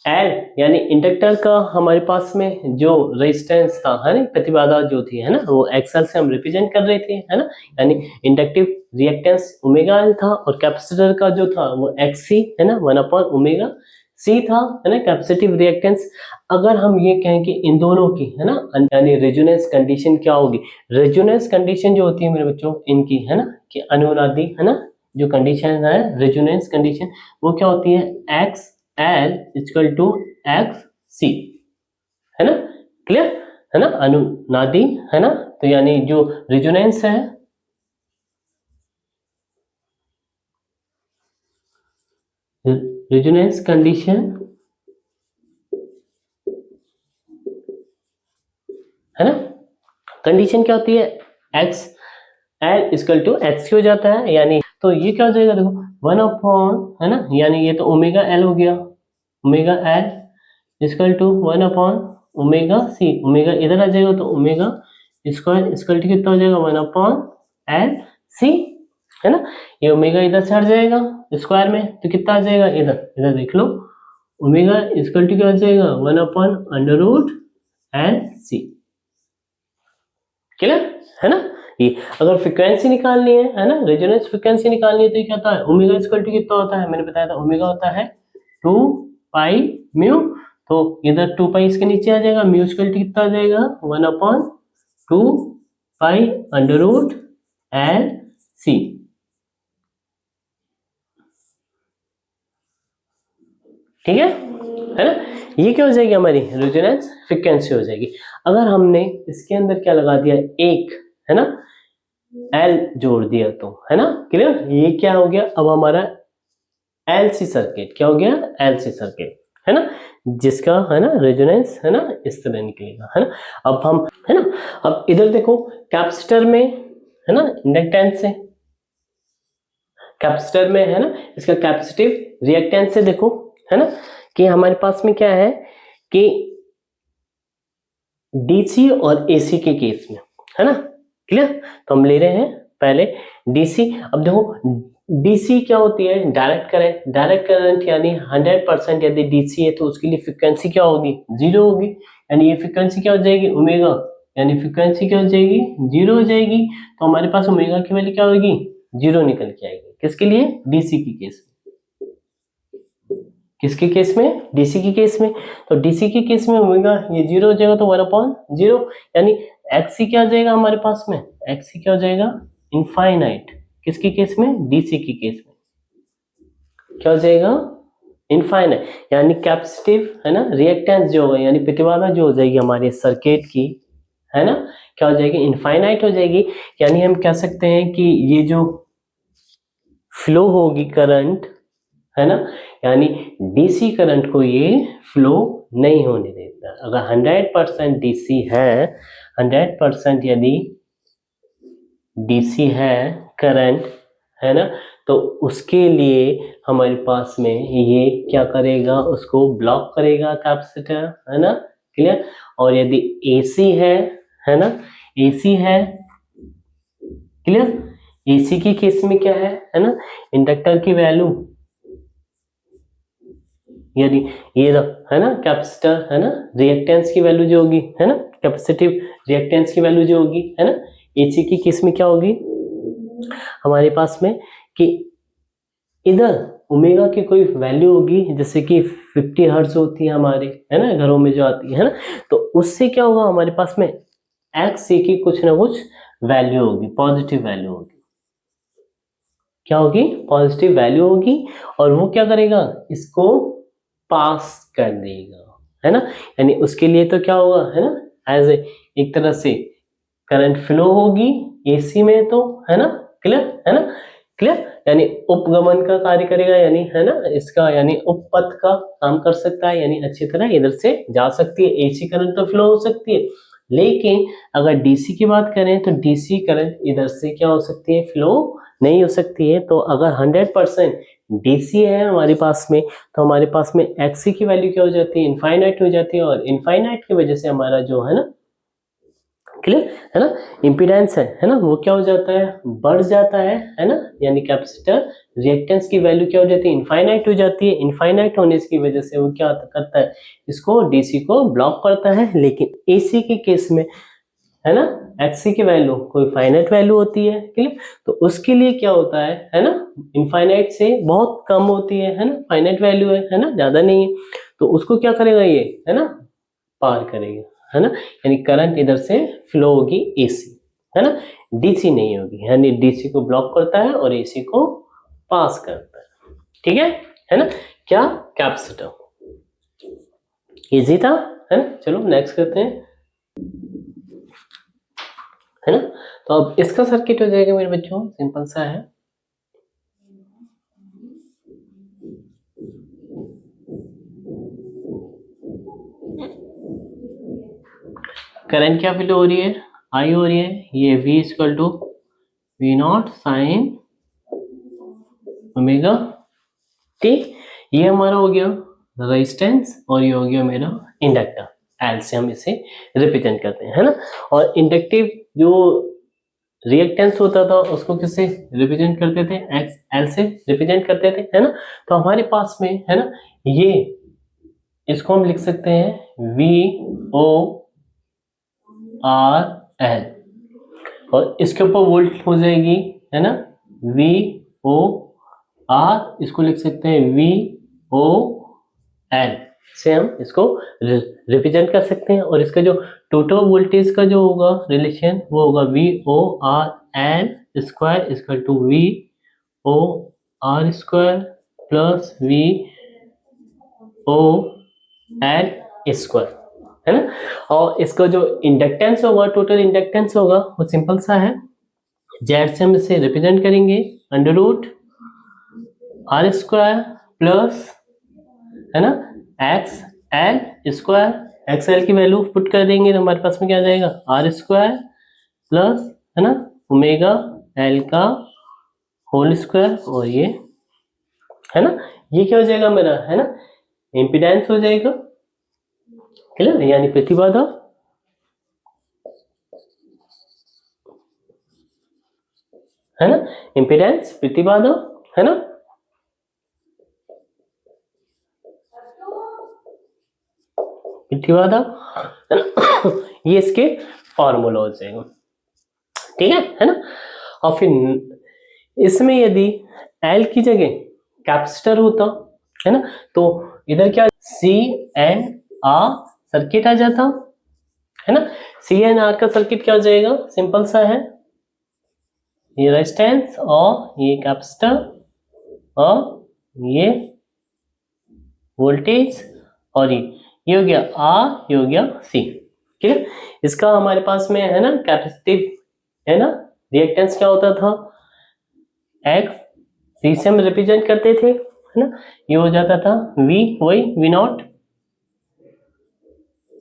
एल यानी इंडक्टर का हमारे पास में जो रेजिस्टेंस था, है ना, प्रतिबाधा जो थी, है ना, वो एक्सएल से हम रिप्रेजेंट कर रहे थे, है ना, यानी इंडक्टिव रिएक्टेंस ओमेगा एल था और कैपेसिटर का जो था वो एक्सी, है ना, 1/ओमेगा सी था, है ना, कैपेसिटिव रिएक्टेंस। अगर हम ये कहें कि इन दोनों की, है ना, यानी रेजोनेंस कंडीशन क्या होगी? रेजोनेंस कंडीशन जो होती है मेरे बच्चों इनकी, है ना, कि अनुनादी, है ना, जो कंडीशन है रेजोनेंस कंडीशन, वो क्या होती है? X L equal to X C, है ना, क्लियर, है ना, अनुनादी, है ना। तो यानी जो रेजोनेंस है, रेजोनेंस कंडीशन, है ना, कंडीशन क्या होती है? X L equal to X हो जाता है, यानी तो ये क्या हो जाएगा? देखो 1/, है ना, यानी ये तो ओमेगा एल हो गया, ओमेगा एल इक्वल टू 1/ओमेगा सी, ओमेगा इधर आ जाएगा तो ओमेगा स्क्वायर इक्वल टू कितना हो जाएगा? 1/LC, है ना। ये ओमेगा इधर से हट जाएगा स्क्वायर में तो कितना आ जाएगा? इधर इधर देख लो, ओमेगा इक्वल टू क्या हो जाएगा? 1/√LC, क्लियर, है ना। ये अगर फ्रीक्वेंसी निकालनी है ना, रेजोनेंस फ्रीक्वेंसी निकालनी है तो ये क्या होता है? ओमेगा इक्वल टू कितना होता है? मैंने बताया था ओमेगा होता है 2 पाई म्यू, तो इधर 2 पाई इसके नीचे आ जाएगा, म्यू इक्वल टू कितना आ जाएगा? 1/2 पाई √LC, ठीक है ना। ये क्या हो जाएगी? हमारी रेजोनेंस फ्रीक्वेंसी हो जाएगी। अगर हमने इसके अंदर क्या लगा दिया? एक, है ना, एल जोड़ दिया तो, है ना, क्लियर। ये क्या हो गया? अब हमारा LC सर्किट क्या हो गया? LC सर्किट, है ना, जिसका, है ना, रेजोनेंस, है ना, इस तरह निकलेगा, है ना। अब हम, है ना, अब इधर देखो कैपेसिटर में, है ना, इंडक्टेंस से, कैपेसिटर में, है ना, इसका कैपेसिटिव रिएक्टेंस से देखो, है ना, कि हमारे पास में क्या है कि DC और AC के केस में, है ना, क्लियर। तो हम ले रहे हैं पहले DC। अब देखो DC क्या होती है? Direct current. डायरेक्ट करंट यानी 100% यदि DC है तो उसके लिए फ्रीक्वेंसी क्या होगी? 0 होगी, यानी ये फ्रीक्वेंसी क्या हो जाएगी? ओमेगा, यानी फ्रीक्वेंसी क्या हो जाएगी? 0 हो जाएगी। तो हमारे पास ओमेगा की वैल्यू क्या होगी? 0 निकल के आएगी। किसके लिए? DC की केस में। किसके केस में? DC के केस में। तो DC के केस में ओमेगा ये 0 हो जाएगा तो 1/0, यानी XC क्या हो जाएगा हमारे पास में? XC क्या हो जाएगा? इनफाइनाइट। किसके केस में? DC के केस में क्या हो जाएगा? इनफाइनाइट, यानी कैपेसिटिव, है ना, रिएक्टेंस जो होगा यानी प्रतिबाधा जो हो जाएगी हमारे सर्किट की, है ना, क्या हो जाएगी? इनफाइनाइट हो जाएगी। यानी हम कह सकते हैं कि ये जो फ्लो होगी करंट, है ना, यानी DC करंट को ये फ्लो नहीं होने देता। अगर 100% DC है, 100% यदि DC है करंट, है ना, तो उसके लिए हमारे पास में ये क्या करेगा? उसको ब्लॉक करेगा कैपेसिटर, है ना, क्लियर। और यदि AC है ना, AC है, क्लियर। AC की केस में क्या है ना, इंडक्टर की वैल्यू यदि ये है ना, कैपेसिटर, है ना, रिएक्टेंस की वैल्यू जो होगी, है ना, कैपेसिटिव रिएक्टेंस की वैल्यू जो होगी, है ना, AC की केस में क्या होगी हमारे पास में कि इधर ओमेगा की कोई वैल्यू होगी, जैसे कि 50 हर्ट्ज होती है हमारे, है ना, घरों में जो आती है ना, तो उससे क्या होगा हमारे पास में XC की कुछ ना कुछ वैल्यू होगी, पॉजिटिव वैल्यू होगी। क्या होगी? पॉजिटिव वैल्यू होगी। और वो क्या करेगा? इसको पास कर देगा, है ना, यानी उसके लिए तो क्या होगा, है ना, एज एक तरह से करंट फ्लो होगी AC में, तो, है ना, क्लियर, है ना, क्लियर, यानी उपगमन का कार्य करेगा, यानी, है ना, इसका यानी उपपथ का काम कर सकता है, यानी अच्छी तरह इधर से जा सकती है। AC करंट तो फ्लो हो सकती है, लेकिन अगर DC की बात करें तो DC करंट इधर से क्या हो सकती है? फ्लो नहीं हो सकती है। तो अगर 100% डीसी है हमारे पास में, तो हमारे पास में एक्सी की वैल्यू क्या हो जाती है, इनफाइनाइट हो जाती है। और इनफाइनाइट की वजह से हमारा जो है ना, क्लियर है ना, इम्पीडेंस है ना, वो क्या हो जाता है, बढ़ जाता है ना, यानी कैपेसिटर रिएक्टेंस की वैल्यू क्या हो जाती है, इनफाइनाइट हो जाती है। इनफाइनाइट होने की वजह से वो क्या करता है, इसको डीसी को ब्लॉक करता है। लेकिन एसी के केस में है ना, एक्सी की वैल्यू कोई फाइनाइट वैल्यू होती है, क्लियर। तो उसके लिए क्या होता है ना, इनफाइनाइट से बहुत कम होती है ना, फाइनाइट वैल्यू है ना, ज्यादा नहीं है। तो उसको क्या करेगा ये, है ना, पार करेगा, है ना, यानी करंट इधर से फ्लो होगी एसी, है ना, डीसी नहीं होगी, यानी डीसी को ब्लॉक करता है और एसी को पास करता है। ठीक है ना, क्या कैपेसिटर, इजी था, है ना। चलो नेक्स्ट करते हैं, है ना। तो अब इसका सर्किट हो जाएगा मेरे बच्चों, सिंपल सा है। करंट क्या फ्लो हो रही है, आई हो रही है, ये V equal to V naught sine omega T. ये हमारा हो गया रेजिस्टेंस और ये हो गया मेरा इंडक्टर, एल से हम इसे रिप्रेजेंट करते हैं, है ना। और इंडक्टिव जो रिएक्टेंस होता था उसको किससे रिप्रेजेंट करते थे, एक्स एल से रिप्रेजेंट करते थे, है ना। तो हमारे पास में है ना, ये इसको हम लिख सकते हैं वी ओ आर एल, और इसके ऊपर वोल्ट हो जाएगी, है ना, वी ओ आर, इसको लिख सकते हैं वी ओ एल से हम इसको रिप्रेजेंट कर सकते हैं। और इसका जो टोटल वोल्टेज का जो होगा रिलेशन, वो होगा V O R L square equal to V O R square plus V O L square, है ना। और इसका जो इंडक्टेंस होगा, टोटल इंडक्टेंस होगा, वो सिंपल सा है, जेड से हम इसे रिप्रेजेंट करेंगे under root R square plus, है ना, X L square. X L की वैल्यू पुट कर देंगे तो हमारे पास में क्या आ जाएगा, आर स्क्वायर प्लस, है ना, ओमेगा एल का होल स्क्वायर। और ये है ना, ये क्या हो जाएगा मेरा, है ना, इम्पीडेंस हो जाएगा, क्लियर, यानी प्रतिबाधा, है ना, इम्पीडेंस प्रतिबाधा, है ना। प्रतिबाधा ये इसके फॉर्मूला हो जाएगा, ठीक है ना। और फिर इसमें यदि एल की जगह कैपेसिटर होता, है ना, तो इधर क्या सी एन आर सर्किट आ जाता, है ना। सी एन आर का सर्किट क्या हो जाएगा, सिंपल सा है, ये रेजिस्टेंस और ये कैपेसिटर और ये वोल्टेज और ये हो गया आर, ये हो गया सी, ठीक है। इसका हमारे पास में है ना कैपेसिटिव, है ना, रिएक्टेंस क्या होता था, एक्स, सी से हम रिप्रेजेंट करते थे, है ना, ये हो जाता था वी, वही V naught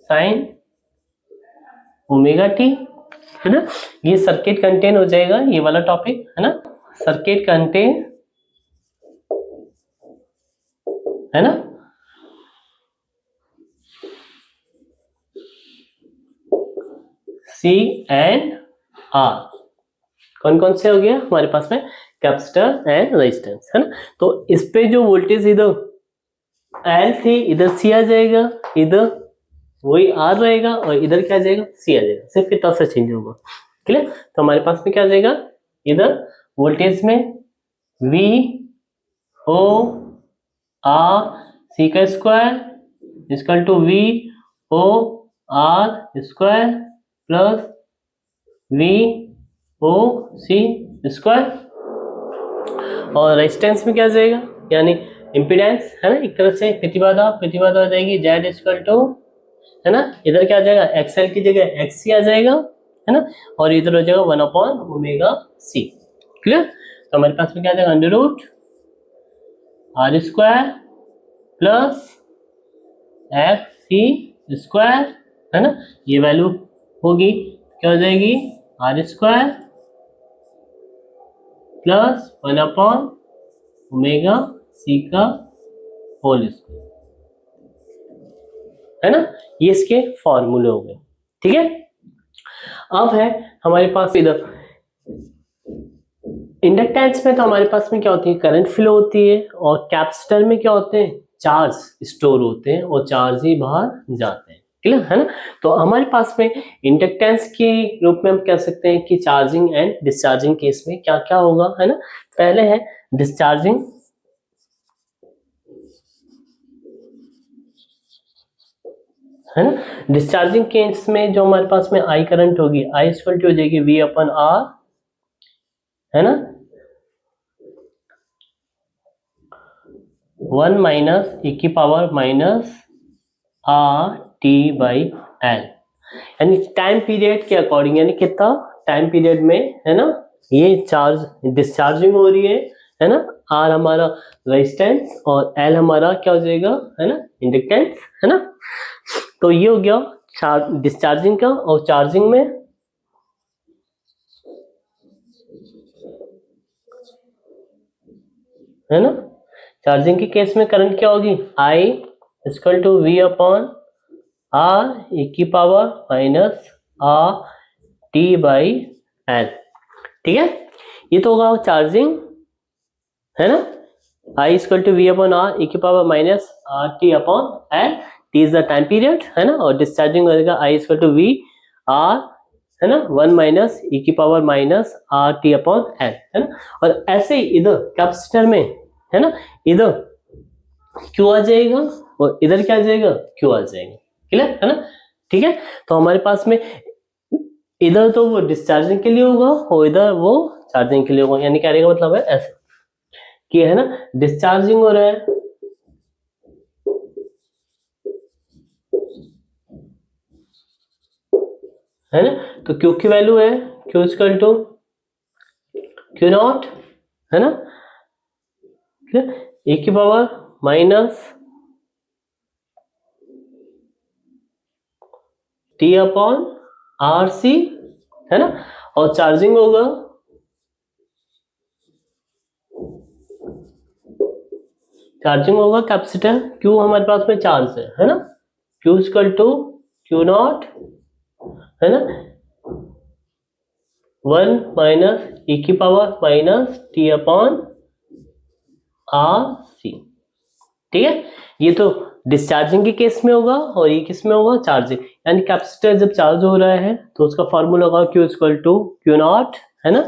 sine omega T, है ना। ये सर्किट कंटेन हो जाएगा, ये वाला टॉपिक, है ना, सर्किट कंटेन, है ना, सी एंड आर, कौन कौन से हो गया हमारे पास में, कैपेसिटर एंड रेजिस्टेंस, है ना। तो इस पे जो वोल्टेज इधर एल थी, इधर सी आ जाएगा, इधर वही आर रहेगा और इधर क्या आ जाएगा, सी आ जाएगा, सिर्फ इतना सा चेंज होगा, क्लियर। तो हमारे पास में क्या आ जाएगा, इधर वोल्टेज में वी ओ आर सी का square equal to V O R square plus V O C square. और रेजिस्टेंस में क्या आ जाएगा, यानी इम्पीडेंस, है ना, एक तरह से प्रतिबाधा, प्रतिबाधा हो जाएगी जेड इक्वल टू, है ना, इधर क्या आ जाएगा, एक्सएल की जगह एक्ससी आ जाएगा, है ना, और इधर हो जाएगा 1/ओमेगा सी, क्लियर। तो हमारे पास में क्या आ जाएगा, under root R square plus X C square, है ना, ये वैल्यू होगी क्या हो जाएगी, R square plus 1 upon omega C का होल स्क्वायर, है ना। ये इसके फॉर्मूले हो गए, ठीक है। अब है हमारे पास इधर इंडक्टेंस में, तो हमारे पास में क्या होती है, करंट फ्लो होती है, और कैपेसिटर में क्या होते हैं, चार्ज स्टोर होते हैं और चार्ज ही बाहर जाते हैं, क्लियर है ना। तो हमारे पास में इंडक्टेंस के रूप में हम कह सकते हैं कि चार्जिंग एंड डिस्चार्जिंग केस में क्या क्या होगा, है ना। पहले है डिस्चार्जिंग, है ना। डिस्चार्जिंग केस में जो हमारे पास में आई करंट होगी, आई इक्वल टू हो जाएगी वी अपन आर, है ना, 1 माइनस e की power minus R T by L, यानी टाइम पीरियड के अकॉर्डिंग, यानी कितना टाइम पीरियड में, है ना, ये चार्ज डिस्चार्जिंग हो रही है ना। आर हमारा रेजिस्टेंस और एल हमारा क्या हो जाएगा, है ना, इंडक्टेंस, है ना। तो ये हो गया डिस्चार्जिंग का। और चार्जिंग में, है ना, चार्जिंग के केस में करंट क्या होगी, I equal to V upon R e की power minus R T by L, ठीक है। ये तो होगा चार्जिंग, है ना, I equal to V upon R e की power minus R T upon L, T is the time period, है ना। और डिस्चार्जिंग हो जाएगा I equal to V R, है ना, 1 माइनस e की power minus R T upon L, है ना। और ऐसे ही इधर कैपेसिटर में, है ना, इधर क्यू आ जाएगा और इधर क्या आ जाएगा, क्यू आ जाएगा, क्लियर है ना, ठीक है। तो हमारे पास में इधर तो वो डिस्चार्जिंग के लिए होगा और इधर वो चार्जिंग के लिए होगा, यानी कहने का मतलब है ऐसे कि, है ना, डिस्चार्जिंग हो रहा है ना। तो क्यू की वैल्यू है Q equal to Q naught, है ना, ए की power minus T upon R C, है ना। और चार्जिंग होगा कैपेसिटर, क्यू हमारे पास में चार्ज है ना, Q equal to Q naught, है ना, 1 माइनस e की power minus T upon R C, ठीक है। ये तो डिस्चार्जिंग के केस में होगा और ये किस में होगा, चार्जिंग, यानी कैपेसिटर जब चार्ज हो रहा है तो उसका फॉर्मूला होगा Q equal to Q naught, है ना,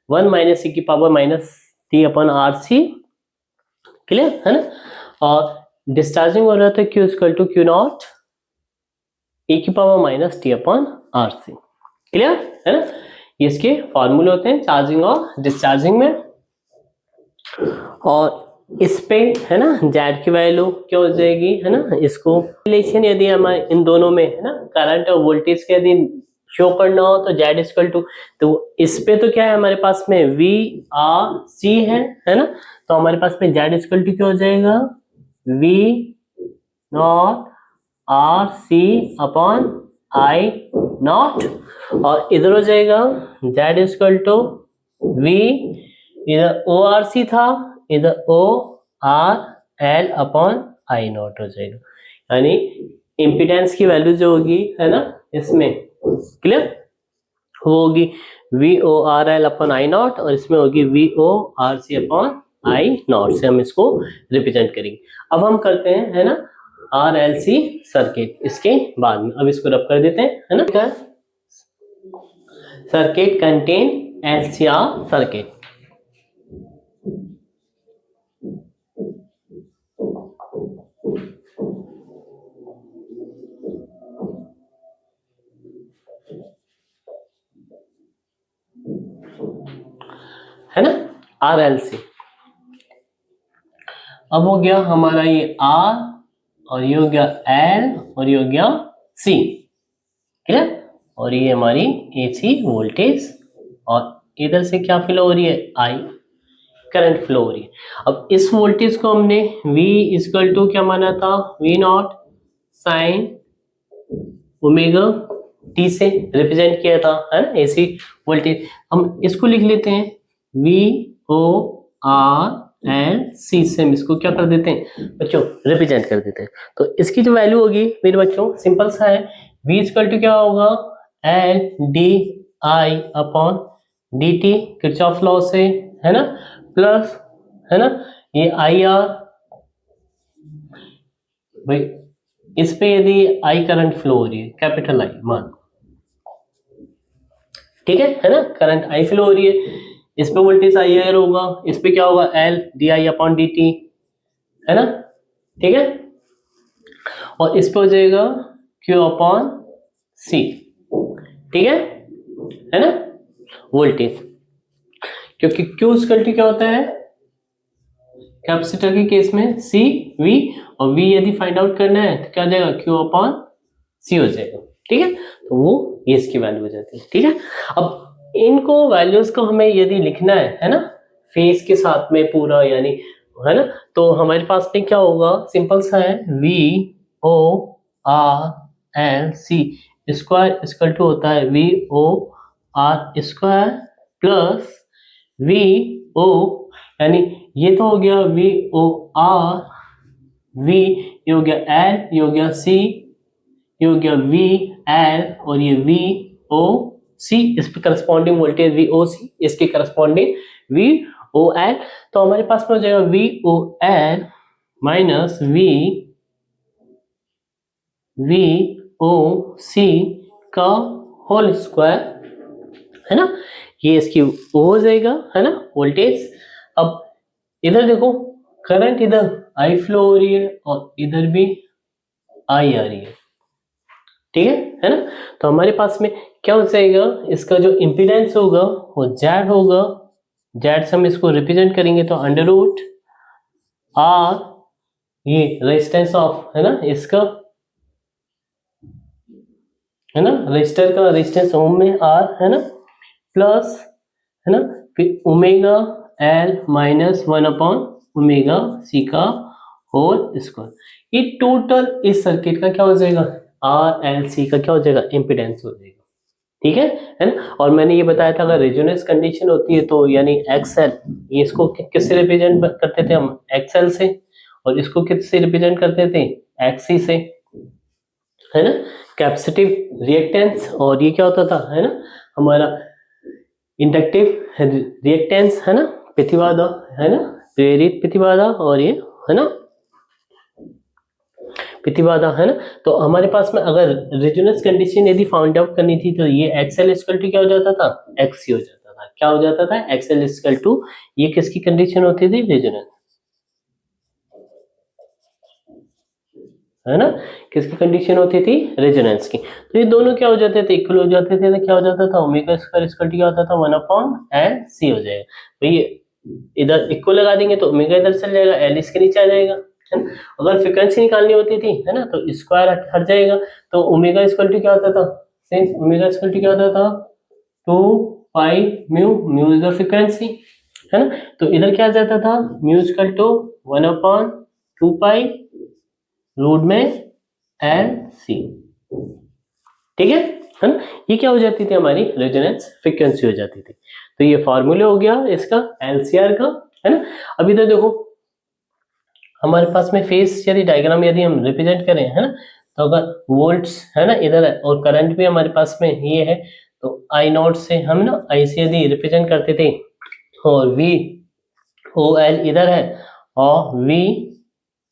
1 माइनस e की power minus T upon R C, clear है ना। और डिस्चार्जिंग हो रहा था Q equal to Q naught e की power minus T upon R C, clear है ना। ये इसके फॉर्मूले होते हैं चार्जिंग और डिस्चार्जिंग में। और इस पे, है ना, जेड की वैल्यू क्या हो जाएगी, है ना, इसको रिलेशन यदि हमारे इन दोनों में, है ना, करंट और वोल्टेज के यदि शो करना हो तो जेड इक्वल टू, तो इस पे तो क्या है हमारे पास में वी आर सी है ना। तो हमारे पास में जेड इक्वल टू क्या हो जाएगा, V naught R C upon I naught, और इधर हो जाएगा जेड इक्वल टू वी, इधर ओ आर सी था, इधर O R L upon I naught हो जाएगा, यानी इम्पीडेंस की वैल्यू जो होगी, है ना, इसमें क्लियर, वो होगी V O R L upon I naught, और इसमें होगी V O R C upon I naught, से हम इसको रिप्रेजेंट करेंगे। अब हम करते हैं, है ना, आर एल सी सर्किट इसके बाद में। अब इसको रब कर देते हैं, है ना, circuit contain L C R circuit, है ना, आर एल सी। अब हो गया हमारा ये आर, और ये हो गया एल, और ये हो गया सी, क्लियर। और ये हमारी एसी वोल्टेज, और इधर से क्या फ्लो हो रही है, आई करंट फ्लो हो रही है। अब इस वोल्टेज को हमने V इक्वल टू क्या माना था, V naught sine omega T से रिप्रेजेंट किया था, है ना, एसी वोल्टेज। हम इसको लिख लेते हैं V O R L C से हम इसको क्या कर देते हैं बच्चों, रिप्रेजेंट कर देते हैं। तो इसकी जो वैल्यू होगी मेरे बच्चों सिंपल सा है, v इक्वल टू क्या होगा, L D I upon D T, Kirchhoff law से, है ना, प्लस, है ना, ये आई आर, भाई इस पे यदि आई करंट फ्लो हो रही है, कैपिटल आई मान, ठीक है ना, करंट आई फ्लो हो रही है, इस पे वोल्टेज आई आर होगा, इस पे क्या होगा, L D I upon D T, है ना, ठीक है, और इस पे हो जाएगा क्यू अपॉन सी, ठीक है ना, वोल्टेज, क्योंकि क्यू इक्वल टू क्या होता है कैपेसिटर के केस में सी वी, और वी यदि फाइंड आउट करना है तो क्या हो जाएगा, क्यू अपॉन सी हो जाएगा, ठीक है, तो वो ये इसकी वैल्यू हो जाती है, ठीक है। अब इनको वैल्यूज को हमें यदि लिखना है ना, फेस के साथ में पूरा यानी, है ना, तो हमारे पास में क्या होगा, सिंपल सा है, V O R L C square equal to होता है V O R square plus V O, यानी ये तो हो गया वी ओ आर, वी ये हो गया एल, ये हो गया सी, ये हो गया वी एल, और ये वी ओ सी, इस पे करस्पॉन्डिंग वोल्टेज वी ओ सी, इसके करस्पॉन्डिंग वी ओ एल, तो हमारे पास में हो जाएगा V O L minus V O C का होल स्क्वायर, है ना, ये इसकी वो हो जाएगा, है ना, वोल्टेज। अब इधर देखो करंट इधर आई फ्लो हो रही है और इधर भी आई आ रही है, है ना, तो हमारे पास में क्या हो जाएगा, इसका जो इम्पीडेंस होगा वो जेड होगा, जेड से हम इसको रिप्रेजेंट करेंगे तो अंडर रूट आर, ये रेजिस्टेंस ऑफ, है ना, इसका, है ना, रजिस्टर का रेजिस्टेंस ओम में आर, है ना, प्लस, है ना, फिर omega L minus 1 upon omega C का होल स्क्वायर, ये टोटल इस सर्किट का क्या हो जाएगा, आर एल सी का क्या हो जाएगा, इम्पीडेंस हो जाएगा, ठीक है ना। और मैंने ये बताया था अगर रेजोनेंस कंडीशन होती है तो यानी एक्सएल, ये इसको किससे रिप्रेजेंट करते थे हम, एक्सएल से, और इसको किससे रिप्रेजेंट करते थे, एक्सी से, है ना, कैपेसिटिव रिएक्टेंस, और ये क्या होता था, है ना, हमारा इंडक्टिव रिएक्टेंस, है ना, प्रतिबाधा, है ना, प्रेरित प्रतिबाधा, और ये, है ना, प्रतिबाधा, है ना। तो हमारे पास में अगर रेजोनेंस कंडीशन यदि फाउंड आउट करनी थी तो ये एक्सएल इक्वल टू क्या हो जाता था, एक्सी हो जाता था, क्या हो जाता था, एक्सएल इक्वल टू, ये किसकी कंडीशन होती थी, रेजोनेंस, है ना, किसकी कंडीशन होती थी, रेजोनेंस की, तो ये दोनों क्या हो जाते थे, इक्वल हो जाते थे, तो क्या हो जाता था, ओमेगा स्क्वायर इक्वल टू क्या होता था, 1 अपॉन एल सी हो जाएगा, तो ये इधर इक्वल लगा देंगे तो ओमेगा इधर चल जाएगा, एल इसके नीचे आ जाएगा, है ना। अगर फ्रीक्वेंसी निकालनी होती थी, है ना, तो स्क्वायर हट जाएगा, तो ओमेगा इक्वल टू क्या होता था, सिंस ओमेगा इक्वल टू क्या होता था, 2 pi mu, mu is the frequency, है ना, तो इधर क्या आ जाता था, mu equal to 1 upon 2 pi root में एल सी, ठीक है ना, ये क्या हो जाती थी, हमारी रेजोनेंस फ्रीक्वेंसी हो जाती थी। तो ये फॉर्मूला हो गया इसका एलसीआर का, है ना। अब इधर देखो हमारे पास में फेस यदि डायग्राम यदि हम रिप्रेजेंट करें, है ना, तो अगर वोल्ट्स, है ना, इधर है और करंट भी हमारे पास में ये है, तो आई नॉट से हम ना आई से यदि रिप्रेजेंट करते थे, और वी ओ एल इधर है और वी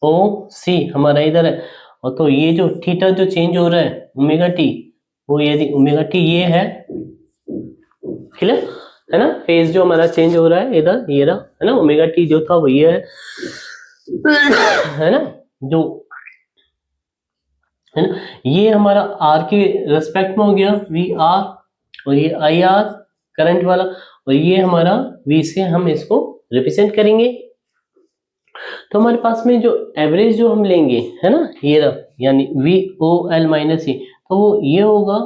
ओ सी हमारा इधर है, और तो ये जो थीटा जो चेंज हो रहा है ओमेगा टी, वो यदि ओमेगा टी ये है, क्लियर, है ना, फेज जो हमारा चेंज हो रहा है इधर ये रहा, है ना, ओमेगा टी जो था वो ये है ना, जो, है ना, ये हमारा आर के रेस्पेक्ट में हो गया वी आर, और ये आई आर करंट वाला, और ये हमारा वी से हम इसको रिप्रेजेंट करेंगे, तो हमारे पास में जो एवरेज जो हम लेंगे, है ना, ये रहा, यानी V O L minus E, तो वो ये होगा,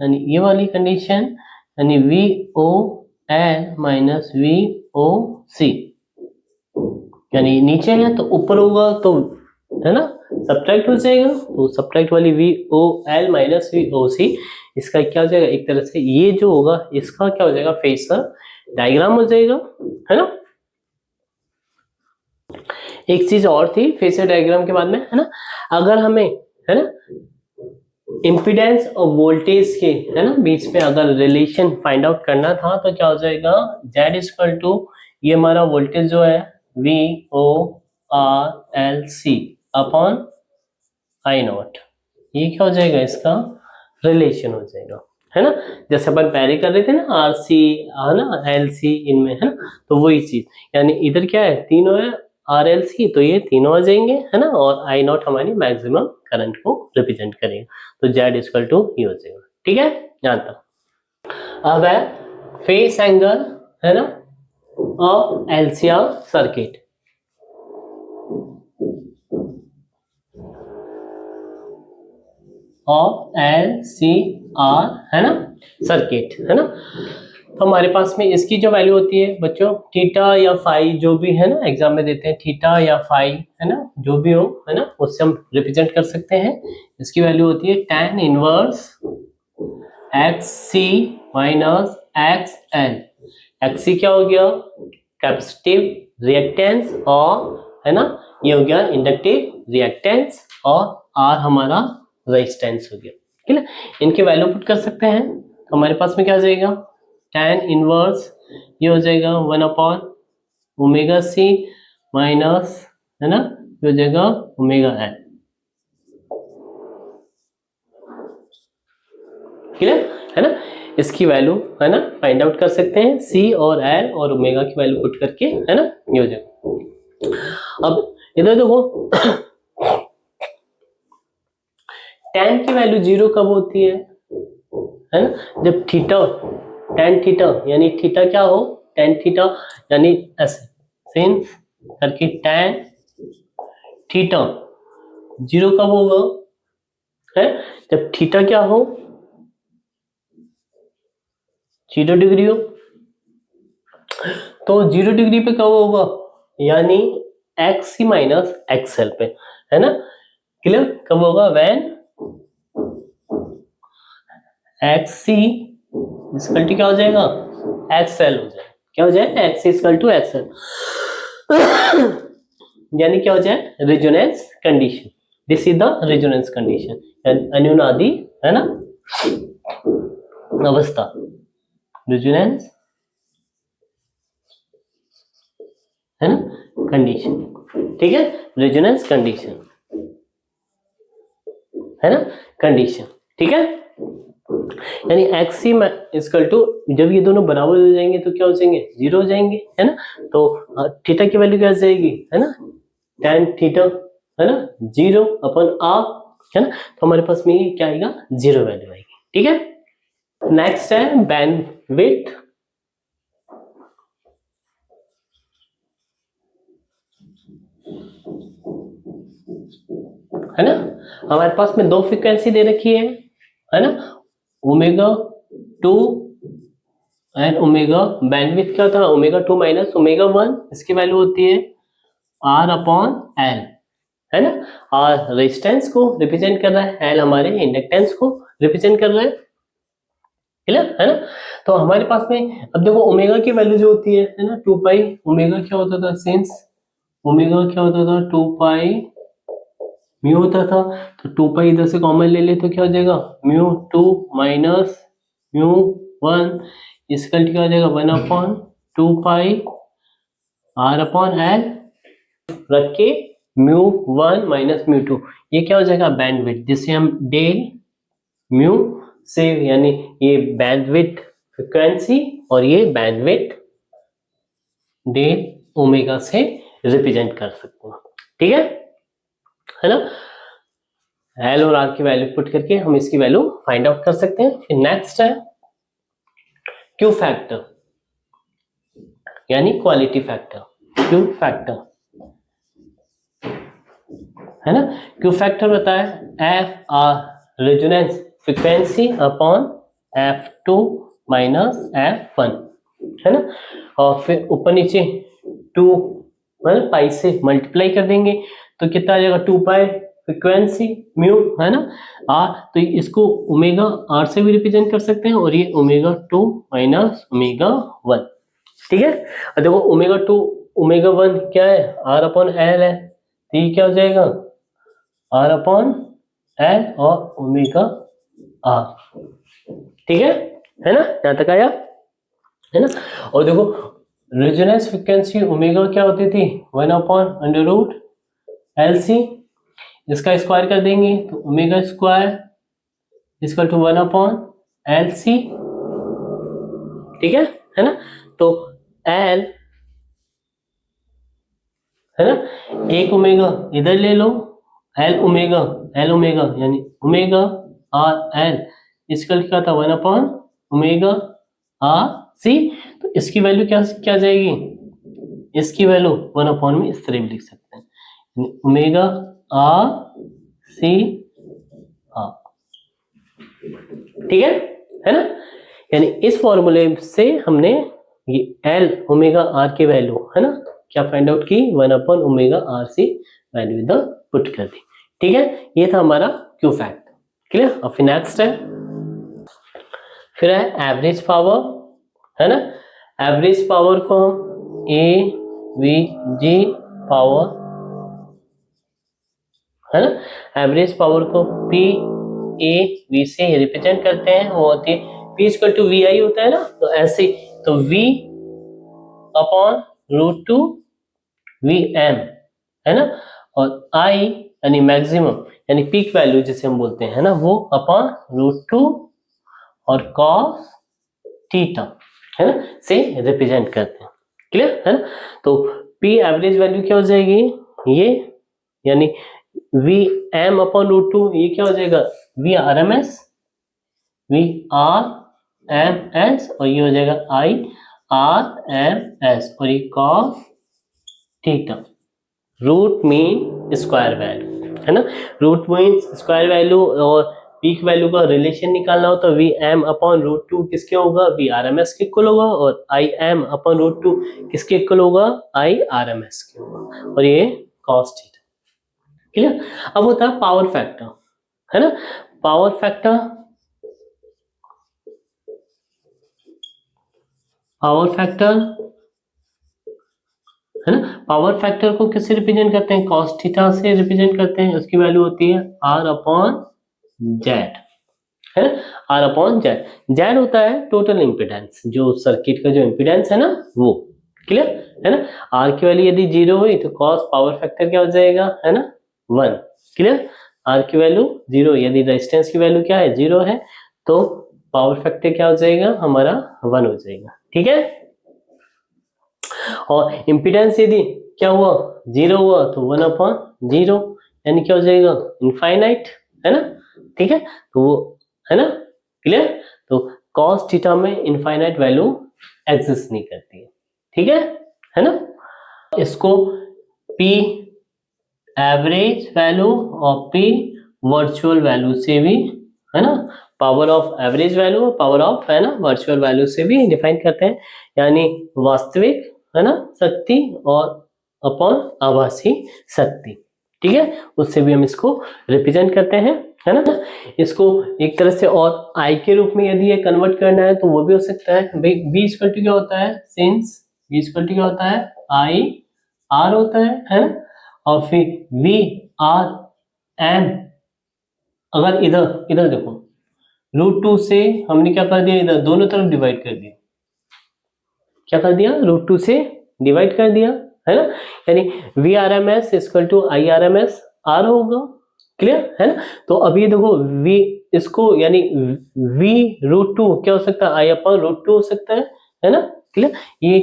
यानी ये वाली कंडीशन, यानी V O L minus V O C, यानी नीचे है तो ऊपर होगा तो, है ना, सब्ट्रैक्ट हो जाएगा, तो सब्ट्रैक्ट वाली V O L minus V O C, इसका क्या हो जाएगा, एक तरह से ये जो होगा इसका क्या हो जाएगा, फेस का डायग्राम हो जाएगा, है ना, एक चीज और थी फेजर डायग्राम के बाद में, है ना, अगर हमें, है ना, इम्पीडेंस और वोल्टेज के, है ना, बीच में अगर रिलेशन फाइंड आउट करना था तो क्या हो जाएगा, Z इक्वल टू ये हमारा वोल्टेज जो है VORLC अपॉन I नॉट, ये क्या हो जाएगा, इसका रिलेशन हो जाएगा, है ना, जैसे अपन पहले कर रहे थे ना RC, है ना, LC इनमें, है ना, तो वही चीज, यानी इधर क्या है, तीनों है RLC, तो ये तीनों आ जाएंगे, है ना, और I नॉट हमारी मैक्सिमम करंट को रिप्रेजेंट करेगा, तो Z इक्वल टू ये हो जाएगा, ठीक है, यहाँ तक। अब है फेस एंगल, है ना, of LCR circuit, of LCR, है ना, सर्किट, है ना, तो हमारे पास में इसकी जो वैल्यू होती है बच्चों, थीटा या फाई जो भी है ना, एग्जाम में देते हैं थीटा या फाई, है ना, जो भी हो, है ना, उससे हम रिप्रेजेंट कर सकते हैं। इसकी वैल्यू होती है tan inverse XC minus XL। XC क्या हो गया, कैपेसिटिव रिएक्टेंस, और है ना, ये हो गया इंडक्टिव रिएक्टेंस, और R हमारा रेजिस्टेंस हो गया, ठीक है। इनकी वैल्यू पुट कर सकते हैं, तो हमारे पास में क्या आ जाएगा, tan इनवर्स ये हो जाएगा 1 अपॉन ओमेगा C माइनस, है ना, ये हो जाएगा ओमेगा L, क्लियर, है ना। इसकी वैल्यू, है ना, फाइंड आउट कर सकते हैं, C और L और ओमेगा की वैल्यू पुट करके, है ना, ये हो जाएगा। अब इधर देखो tan की वैल्यू 0 कब होती है ना, जब थीटा, tan थीटा यानी थीटा क्या हो, tan थीटा यानी ऐसे सिंस करके tan थीटा 0 कब होगा, है जब थीटा क्या हो 0 डिग्री हो, तो 0 डिग्री पे कब होगा, यानी XC माइनस XL पे, है ना, क्लियर, कब होगा, व्हेन XC इक्वल टू क्या हो जाएगा, XL हो जाएगा, क्या हो जाएगा, XC इक्वल टू XL, यानी क्या हो जाए, resonance condition, this is the resonance condition, अनुनादी, है ना, अवस्था, रेजोनेंस, है ना, कंडीशन, ठीक है, रेजोनेंस कंडीशन, है ना, कंडीशन, ठीक है, यानी XC इक्वल टू, जब ये दोनों बराबर हो जाएंगे तो क्या हो जाएंगे, 0 हो जाएंगे, है ना, तो थीटा की वैल्यू क्या हो जाएगी, है ना, tan थीटा, है ना, 0 अपन R, है ना, तो हमारे पास में ये क्या आएगा, 0 वैल्यू आएगी, ठीक है। नेक्स्ट है बैंडविड्थ, है ना, हमारे पास में दो फ्रीक्वेंसी दे रखी है ना, ओमेगा 2 एंड ओमेगा, बैंडविड्थ क्या था, ओमेगा 2 माइनस ओमेगा 1, इसकी वैल्यू होती है R अपॉन L, है ना, R रेजिस्टेंस को रिप्रेजेंट कर रहा है, L हमारे इंडक्टेंस को रिप्रेजेंट कर रहा है, क्लियर, है ना। तो हमारे पास में अब देखो ओमेगा की वैल्यू जो होती है ना, 2 पाई, ओमेगा क्या होता था, सिंस ओमेगा क्या होता था, 2 पाई म्यू होता था, तो 2 पाई इधर से कॉमन ले ले तो क्या हो जाएगा, म्यू 2 माइनस म्यू 1 इसका क्या हो जाएगा, 1 अपॉन 2 पाई R अपॉन L रख के म्यू 1 माइनस म्यू 2, ये क्या हो जाएगा, बैंडविड्थ, जिसे हम डेल म्यू से, यानी ये बैंडविड्थ फ्रीक्वेंसी और ये बैंडविड्थ डेल ओमेगा से रिप्रेजेंट कर सकते हैं, ठीक है ना, L और R की वैल्यू पुट करके हम इसकी वैल्यू फाइंड आउट कर सकते हैं। फिर नेक्स्ट है क्यू फैक्टर, यानी क्वालिटी फैक्टर, क्यू फैक्टर, है ना, क्यू फैक्टर होता है FR resonance frequency upon F2 minus F1, है ना, और फिर ऊपर नीचे 2 पाई से मल्टीप्लाई कर देंगे तो कितना आ जाएगा, 2 पाई फ्रीक्वेंसी म्यू, है ना, R, तो इसको ओमेगा R से भी रिप्रेजेंट कर सकते हैं, और ये ओमेगा 2 माइनस ओमेगा 1, ठीक है। और देखो ओमेगा 2 ओमेगा 1 क्या है, आर अपॉन एल है, तो ये क्या हो जाएगा, आर अपॉन एल और ओमेगा आर। ठीक है ना, यहां तक आया है ना। और देखो रेजोनेंस फ्रीक्वेंसी ओमेगा क्या होती थी, 1 upon under root L C, इसका स्क्वायर कर देंगे तो omega square equal to 1 upon L C. ठीक है ना। तो एल है ना, एक ओमेगा इधर ले लो, एल ओमेगा यानी ओमेगा आर एल इसका क्या था, 1 अपॉन ओमेगा आर सी। तो इसकी वैल्यू क्या क्या जाएगी, इसकी वैल्यू 1 अपॉन में इस तरह भी लिख सकते हैं, ओमेगा आर सी आर। ठीक है ना। यानी इस फॉर्मूले से हमने ये एल ओमेगा आर की वैल्यू है ना क्या फाइंड आउट की, 1 upon omega R C value इधर पुट कर दी। ठीक है, ये था हमारा क्यू फैक्ट। क्लियर। अब फिर नेक्स्ट है, फिर है एवरेज पावर, है ना। एवरेज पावर को हम ए वी जी पावर, है ना, एवरेज पावर को पी ए वी से रिप्रेजेंट करते हैं, वो होती है P equal to V I होता है ना, तो ऐसे, तो V upon root two V M, है ना, और आई यानी मैक्सिमम यानी पीक वैल्यू जिसे हम बोलते हैं ना, वो अपॉन रूट टू और कॉस थीटा, है ना, से रिप्रेजेंट करते हैं। क्लियर है ना। तो पी एवरेज वैल्यू क्या हो जाएगी, ये यानी V M upon root two, ये क्या हो जाएगा, V R M S, V R M S, और ये हो जाएगा आई आर एम एस, और ये cos theta, root mean square value, है ना। रूट मीन स्क्वायर वैल्यू और पीक वैल्यू का रिलेशन निकालना हो तो V M upon root two किसके होगा, वी आर एम एस के इक्वल होगा, और I M upon root two किसके इक्वल होगा, आई आर एम एस के होगा, और ये कॉस थीटा। क्लियर। अब होता है पावर फैक्टर, है ना। पावर फैक्टर, पावर फैक्टर, है ना, पावर फैक्टर को किससे रिप्रेजेंट करते हैं, कॉस थीटा से रिप्रेजेंट करते हैं, उसकी वैल्यू होती है आर अपॉन जेड, है ना, आर अपॉन जेड। जेड होता है टोटल इंपिडेंस, जो सर्किट का जो इंपिडेंस है ना वो। क्लियर है ना। आर की वैल्यू यदि 0 हुई तो कॉस पावर फैक्टर क्या हो जाएगा, है ना, 1। क्लियर। आर की वैल्यू 0, यदि रेजिस्टेंस की वैल्यू क्या है, 0 है, तो पावर फैक्टर क्या हो जाएगा हमारा, 1 हो जाएगा। ठीक है। और इम्पीडेंस यदि क्या हुआ, 0 हुआ, तो 1 अपॉन 0 यानी क्या हो जाएगा, इनफाइनाइट, है ना। ठीक है, तो वो, है ना। क्लियर। तो cos थीटा में इनफाइनाइट वैल्यू एग्जिस्ट नहीं करती है। ठीक है ना। इसको p एवरेज वैल्यू और p वर्चुअल वैल्यू से भी, है ना, पावर ऑफ एवरेज वैल्यू और पावर ऑफ, है ना, वर्चुअल वैल्यू से भी डिफाइन करते हैं, यानी वास्तविक, है ना, शक्ति और अपॉन आभासी शक्ति। ठीक है, उससे भी हम इसको रिप्रेजेंट करते हैं, है ना। इसको एक तरह से और आई के रूप में यदि ये कन्वर्ट करना है तो वो भी हो सकता है। भाई बी इक्वल टू क्या होता है, सिंस बी इक्वल टू क्या होता है, आई आर होता है ना, और फिर वी आर एम, अगर इधर इधर देखो रूट टू से हमने क्या कर दिया, इधर दोनों तरफ डिवाइड कर दिया, क्या कर दिया, रूट टू से डिवाइड कर दिया, है ना, यानी V R M S equal to I R M S R होगा। क्लियर है ना। तो अभी देखो वी, इसको यानी वी रूट टू क्या हो सकता है, आई अपॉन रूट टू हो सकता है ना। क्लियर। ये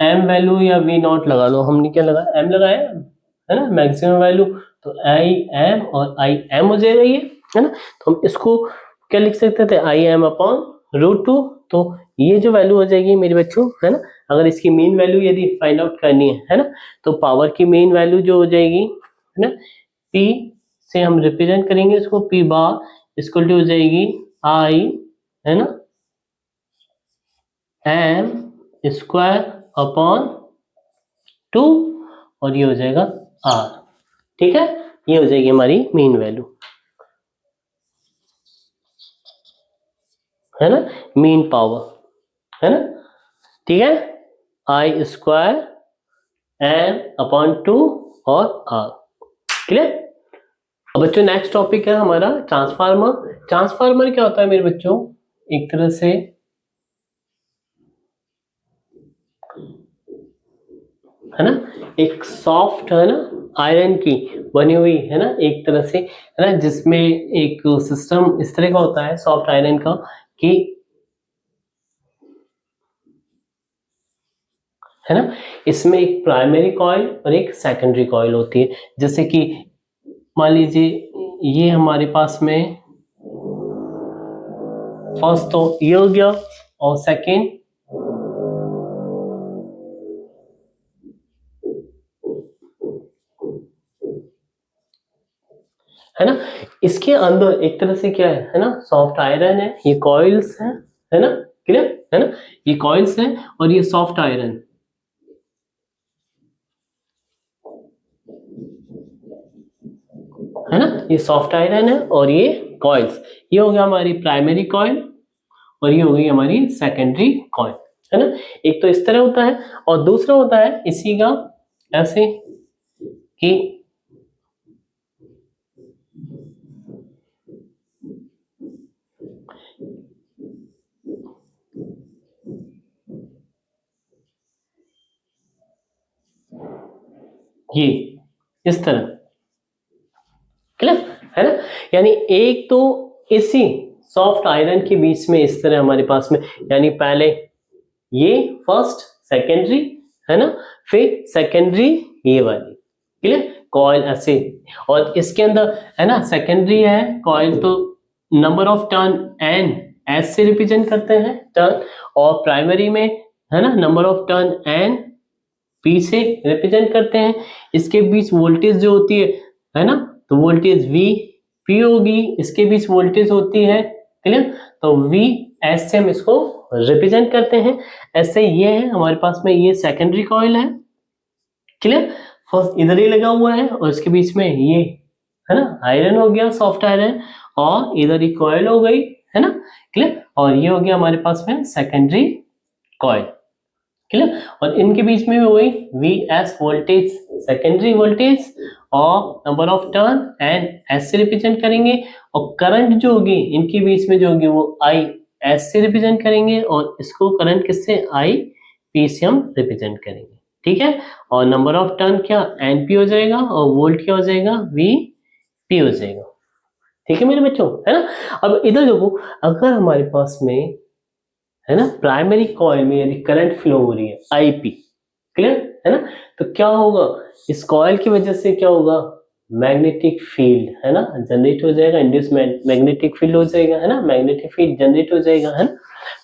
एम वैल्यू या वी नॉट लगा लो, हमने क्या लगाया, एम लगाया, है ना, मैक्सिमम वैल्यू, तो आई एम और आई एम हो जाएगा ये, है ना। तो हम इसको क्या लिख सकते थे, I M upon root two. तो ये जो वैल्यू हो जाएगी मेरे बच्चों, है ना, अगर इसकी मीन वैल्यू यदि फाइंड आउट करनी है ना, तो पावर की मेन वैल्यू जो हो जाएगी, है ना, पी से हम रिप्रेजेंट करेंगे इसको, पी बार इक्वल टू हो जाएगी आई, है ना, एम स्क्वायर अपॉन 2, और ये हो जाएगा आर। ठीक है, ये हो जाएगी हमारी मेन वैल्यू, है ना, मेन पावर, है ना। ठीक है, आई स्क्वायर N/2 और R। क्लियर। अब बच्चों नेक्स्ट टॉपिक है हमारा ट्रांसफार्मर। ट्रांसफार्मर क्या होता है मेरे बच्चों, एक तरह से है ना, एक सॉफ्ट है ना आयरन की बनी हुई है ना, एक तरह से है ना, जिसमें एक सिस्टम इस तरह का होता है सॉफ्ट आयरन का कि है ना, इसमें एक प्राइमरी कॉइल और एक सेकेंडरी कॉइल होती है। जैसे कि मान लीजिए ये हमारे पास में फर्स्ट तो ये हो गया और सेकेंड है ना, इसके अंदर एक तरह से क्या है ना, सॉफ्ट आयरन है, ये कॉइल्स है ना, क्लियर है ना, ये कॉइल्स है और ये सॉफ्ट आयरन है ना, ये सॉफ्ट आयरन है और ये कॉइल्स, ये हो गया हमारी प्राइमरी कॉइल और ये हो गई हमारी सेकेंडरी कॉइल है ना। एक तो इस तरह होता है और दूसरा होता है इसी का ऐसे कि ये इस तरह, क्लियर है ना, यानी एक तो इसी सॉफ्ट आयरन के बीच में इस तरह हमारे पास में, यानी पहले ये फर्स्ट सेकेंडरी है ना, फिर सेकेंडरी ये वाली, क्लियर कॉइल ऐसे, और इसके अंदर है ना सेकेंडरी है कॉइल तो number of turn N S से रिप्रेजेंट करते हैं टर्न, और प्राइमरी में है ना number of turn N P से रिप्रेजेंट करते हैं। इसके बीच वोल्टेज जो होती है ना, तो वोल्टेज वी पी होगी, इसके बीच वोल्टेज होती है, क्लियर, तो वी एस से हम इसको रिप्रेजेंट करते हैं। ऐसे ये है हमारे पास में, ये सेकेंडरी कॉइल है, क्लियर, फर्स्ट इधर ही लगा हुआ है और इसके बीच में ये है ना आयरन हो गया सॉफ्ट आयरन, और इधर ही कॉइल हो गई है ना, क्लियर, और ये हो गया हमारे पास में सेकेंडरी कॉइल, क्लियर, और इनके बीच में भी वही V S voltage secondary voltage और number of turn and S से रिप्रेजेंट करेंगे, और करंट जो होगी इनके बीच में जो होगी वो आई एस से रिप्रेजेंट करेंगे, और इसको करंट किससे आई पी से हम रिप्रेजेंट करेंगे, ठीक है, और नंबर ऑफ टर्न क्या एन पी हो जाएगा और वोल्ट क्या हो जाएगा वी पी हो जाएगा, ठीक है मेरे बच्चों, है ना। अब इधर देखो, अगर हमारे पास में है ना प्राइमरी कॉइल में यदि करंट फ्लो हो रही है आईपी, क्लियर है ना, तो क्या होगा इस कॉइल की वजह से क्या होगा, मैग्नेटिक फील्ड है ना जनरेट हो जाएगा, इंड्यूस मैग्नेटिक फील्ड हो जाएगा है ना, मैग्नेटिक फील्ड जनरेट हो जाएगा है ना,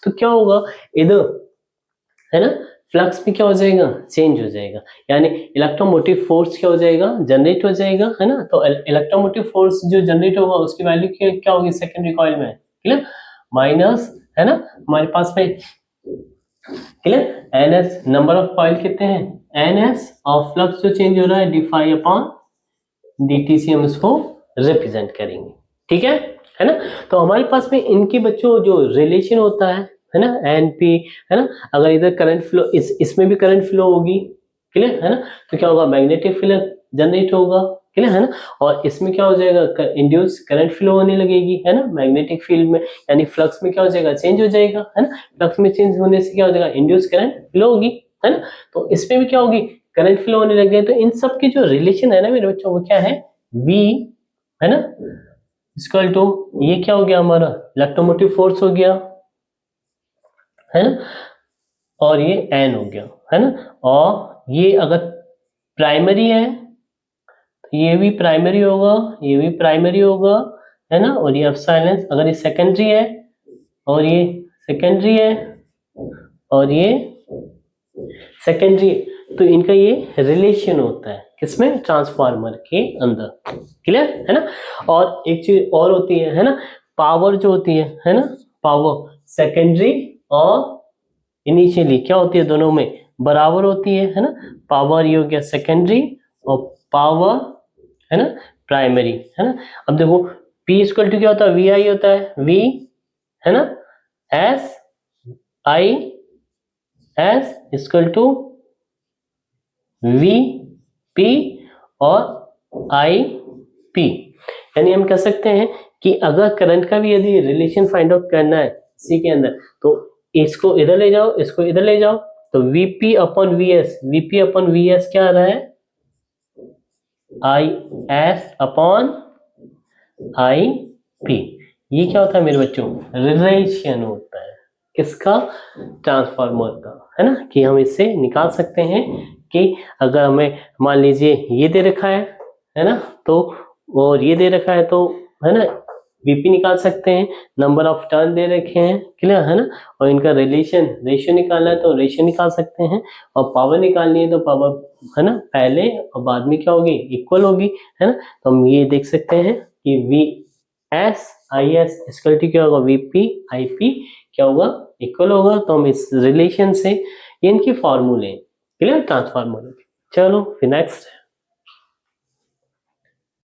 तो क्या होगा इधर है ना फ्लक्स में क्या हो जाएगा चेंज हो जाएगा, यानी इलेक्ट्रोमोटिव फोर्स क्या हो जाएगा जनरेट हो जाएगा है ना, तो इलेक्ट्रोमोटिव फोर्स जो जनरेट होगा उसकी वैल्यू क्या होगी सेकेंडरी कॉइल में, क्लियर, माइनस है ना हमारे पास में, clear, N S number of coil कितने हैं एन एस, और फ्लक्स जो चेंज हो रहा है D phi upon D T से हम इसको रिप्रेजेंट करेंगे, ठीक है ना। तो हमारे पास में इनके बच्चों जो रिलेशन होता है ना एन पी है ना, अगर इधर करंट फ्लो इसमें भी करंट फ्लो होगी, क्लियर है ना, तो क्या होगा मैग्नेटिक फील्ड जनरेट होगा, क्लियर है ना, और इसमें क्या हो जाएगा इंड्यूस करंट फ्लो होने लगेगी है ना मैग्नेटिक फील्ड में, यानी फ्लक्स में क्या हो जाएगा चेंज हो जाएगा है ना, फ्लक्स में चेंज होने से क्या हो जाएगा इंड्यूस करंट फ्लो होगी है ना, तो इसमें भी क्या होगी करंट फ्लो होने लग गए, तो इन सब की जो रिलेशन है ना मेरे बच्चों वो क्या है V है ना इक्वल टू ये क्या हो गया हमारा इलेक्ट्रोमोटिव फोर्स हो गया है ना, और ये N हो गया है ना, और ये अगर प्राइमरी है तो ये भी प्राइमरी होगा, ये भी प्राइमरी होगा है ना, और ये एप्सिलॉन, अगर ये सेकेंडरी है और ये सेकेंडरी है और ये सेकेंडरी, तो इनका ये रिलेशन होता है किसमें ट्रांसफार्मर के अंदर, क्लियर है ना। और एक चीज और होती है ना, पावर जो होती है ना, पावर सेकेंडरी और इनिशियली क्या होती है दोनों में बराबर होती है ना, पावर ये हो गया सेकेंडरी और पावर है ना प्राइमरी है ना। अब देखो P इक्वल टू क्या होता है वी आई होता है, V है ना S I S equal to V P और आई पी। यानी हम कह सकते हैं कि अगर करंट का भी यदि रिलेशन फाइंड आउट करना है सी के अंदर, तो इसको इधर ले जाओ, इसको इधर ले जाओ, तो VP upon VS, VP upon VS क्या आ रहा है, I S upon I P. ये क्या होता है मेरे बच्चों, रिलेशन होता है किसका, ट्रांसफार्मर का, है ना। कि हम इससे निकाल सकते हैं कि अगर हमें मान लीजिए ये दे रखा है ना, तो और ये दे रखा है, तो है ना वीपी निकाल सकते हैं, नंबर ऑफ टर्न दे रखे हैं, क्लियर है ना, और इनका रिलेशन रेशियो निकालना है तो रेशियो निकाल सकते हैं, और पावर निकालनी है तो पावर है ना पहले और बाद में क्या होगी, इक्वल होगी, है ना। तो हम ये देख सकते हैं कि V S I S equal to क्या होगा, वीपी आई पी क्या होगा, इक्वल होगा। तो हम इस रिलेशन से इनके फॉर्मूले, क्लियर, ट्रांसफार्मर। चलो फिर नेक्स्ट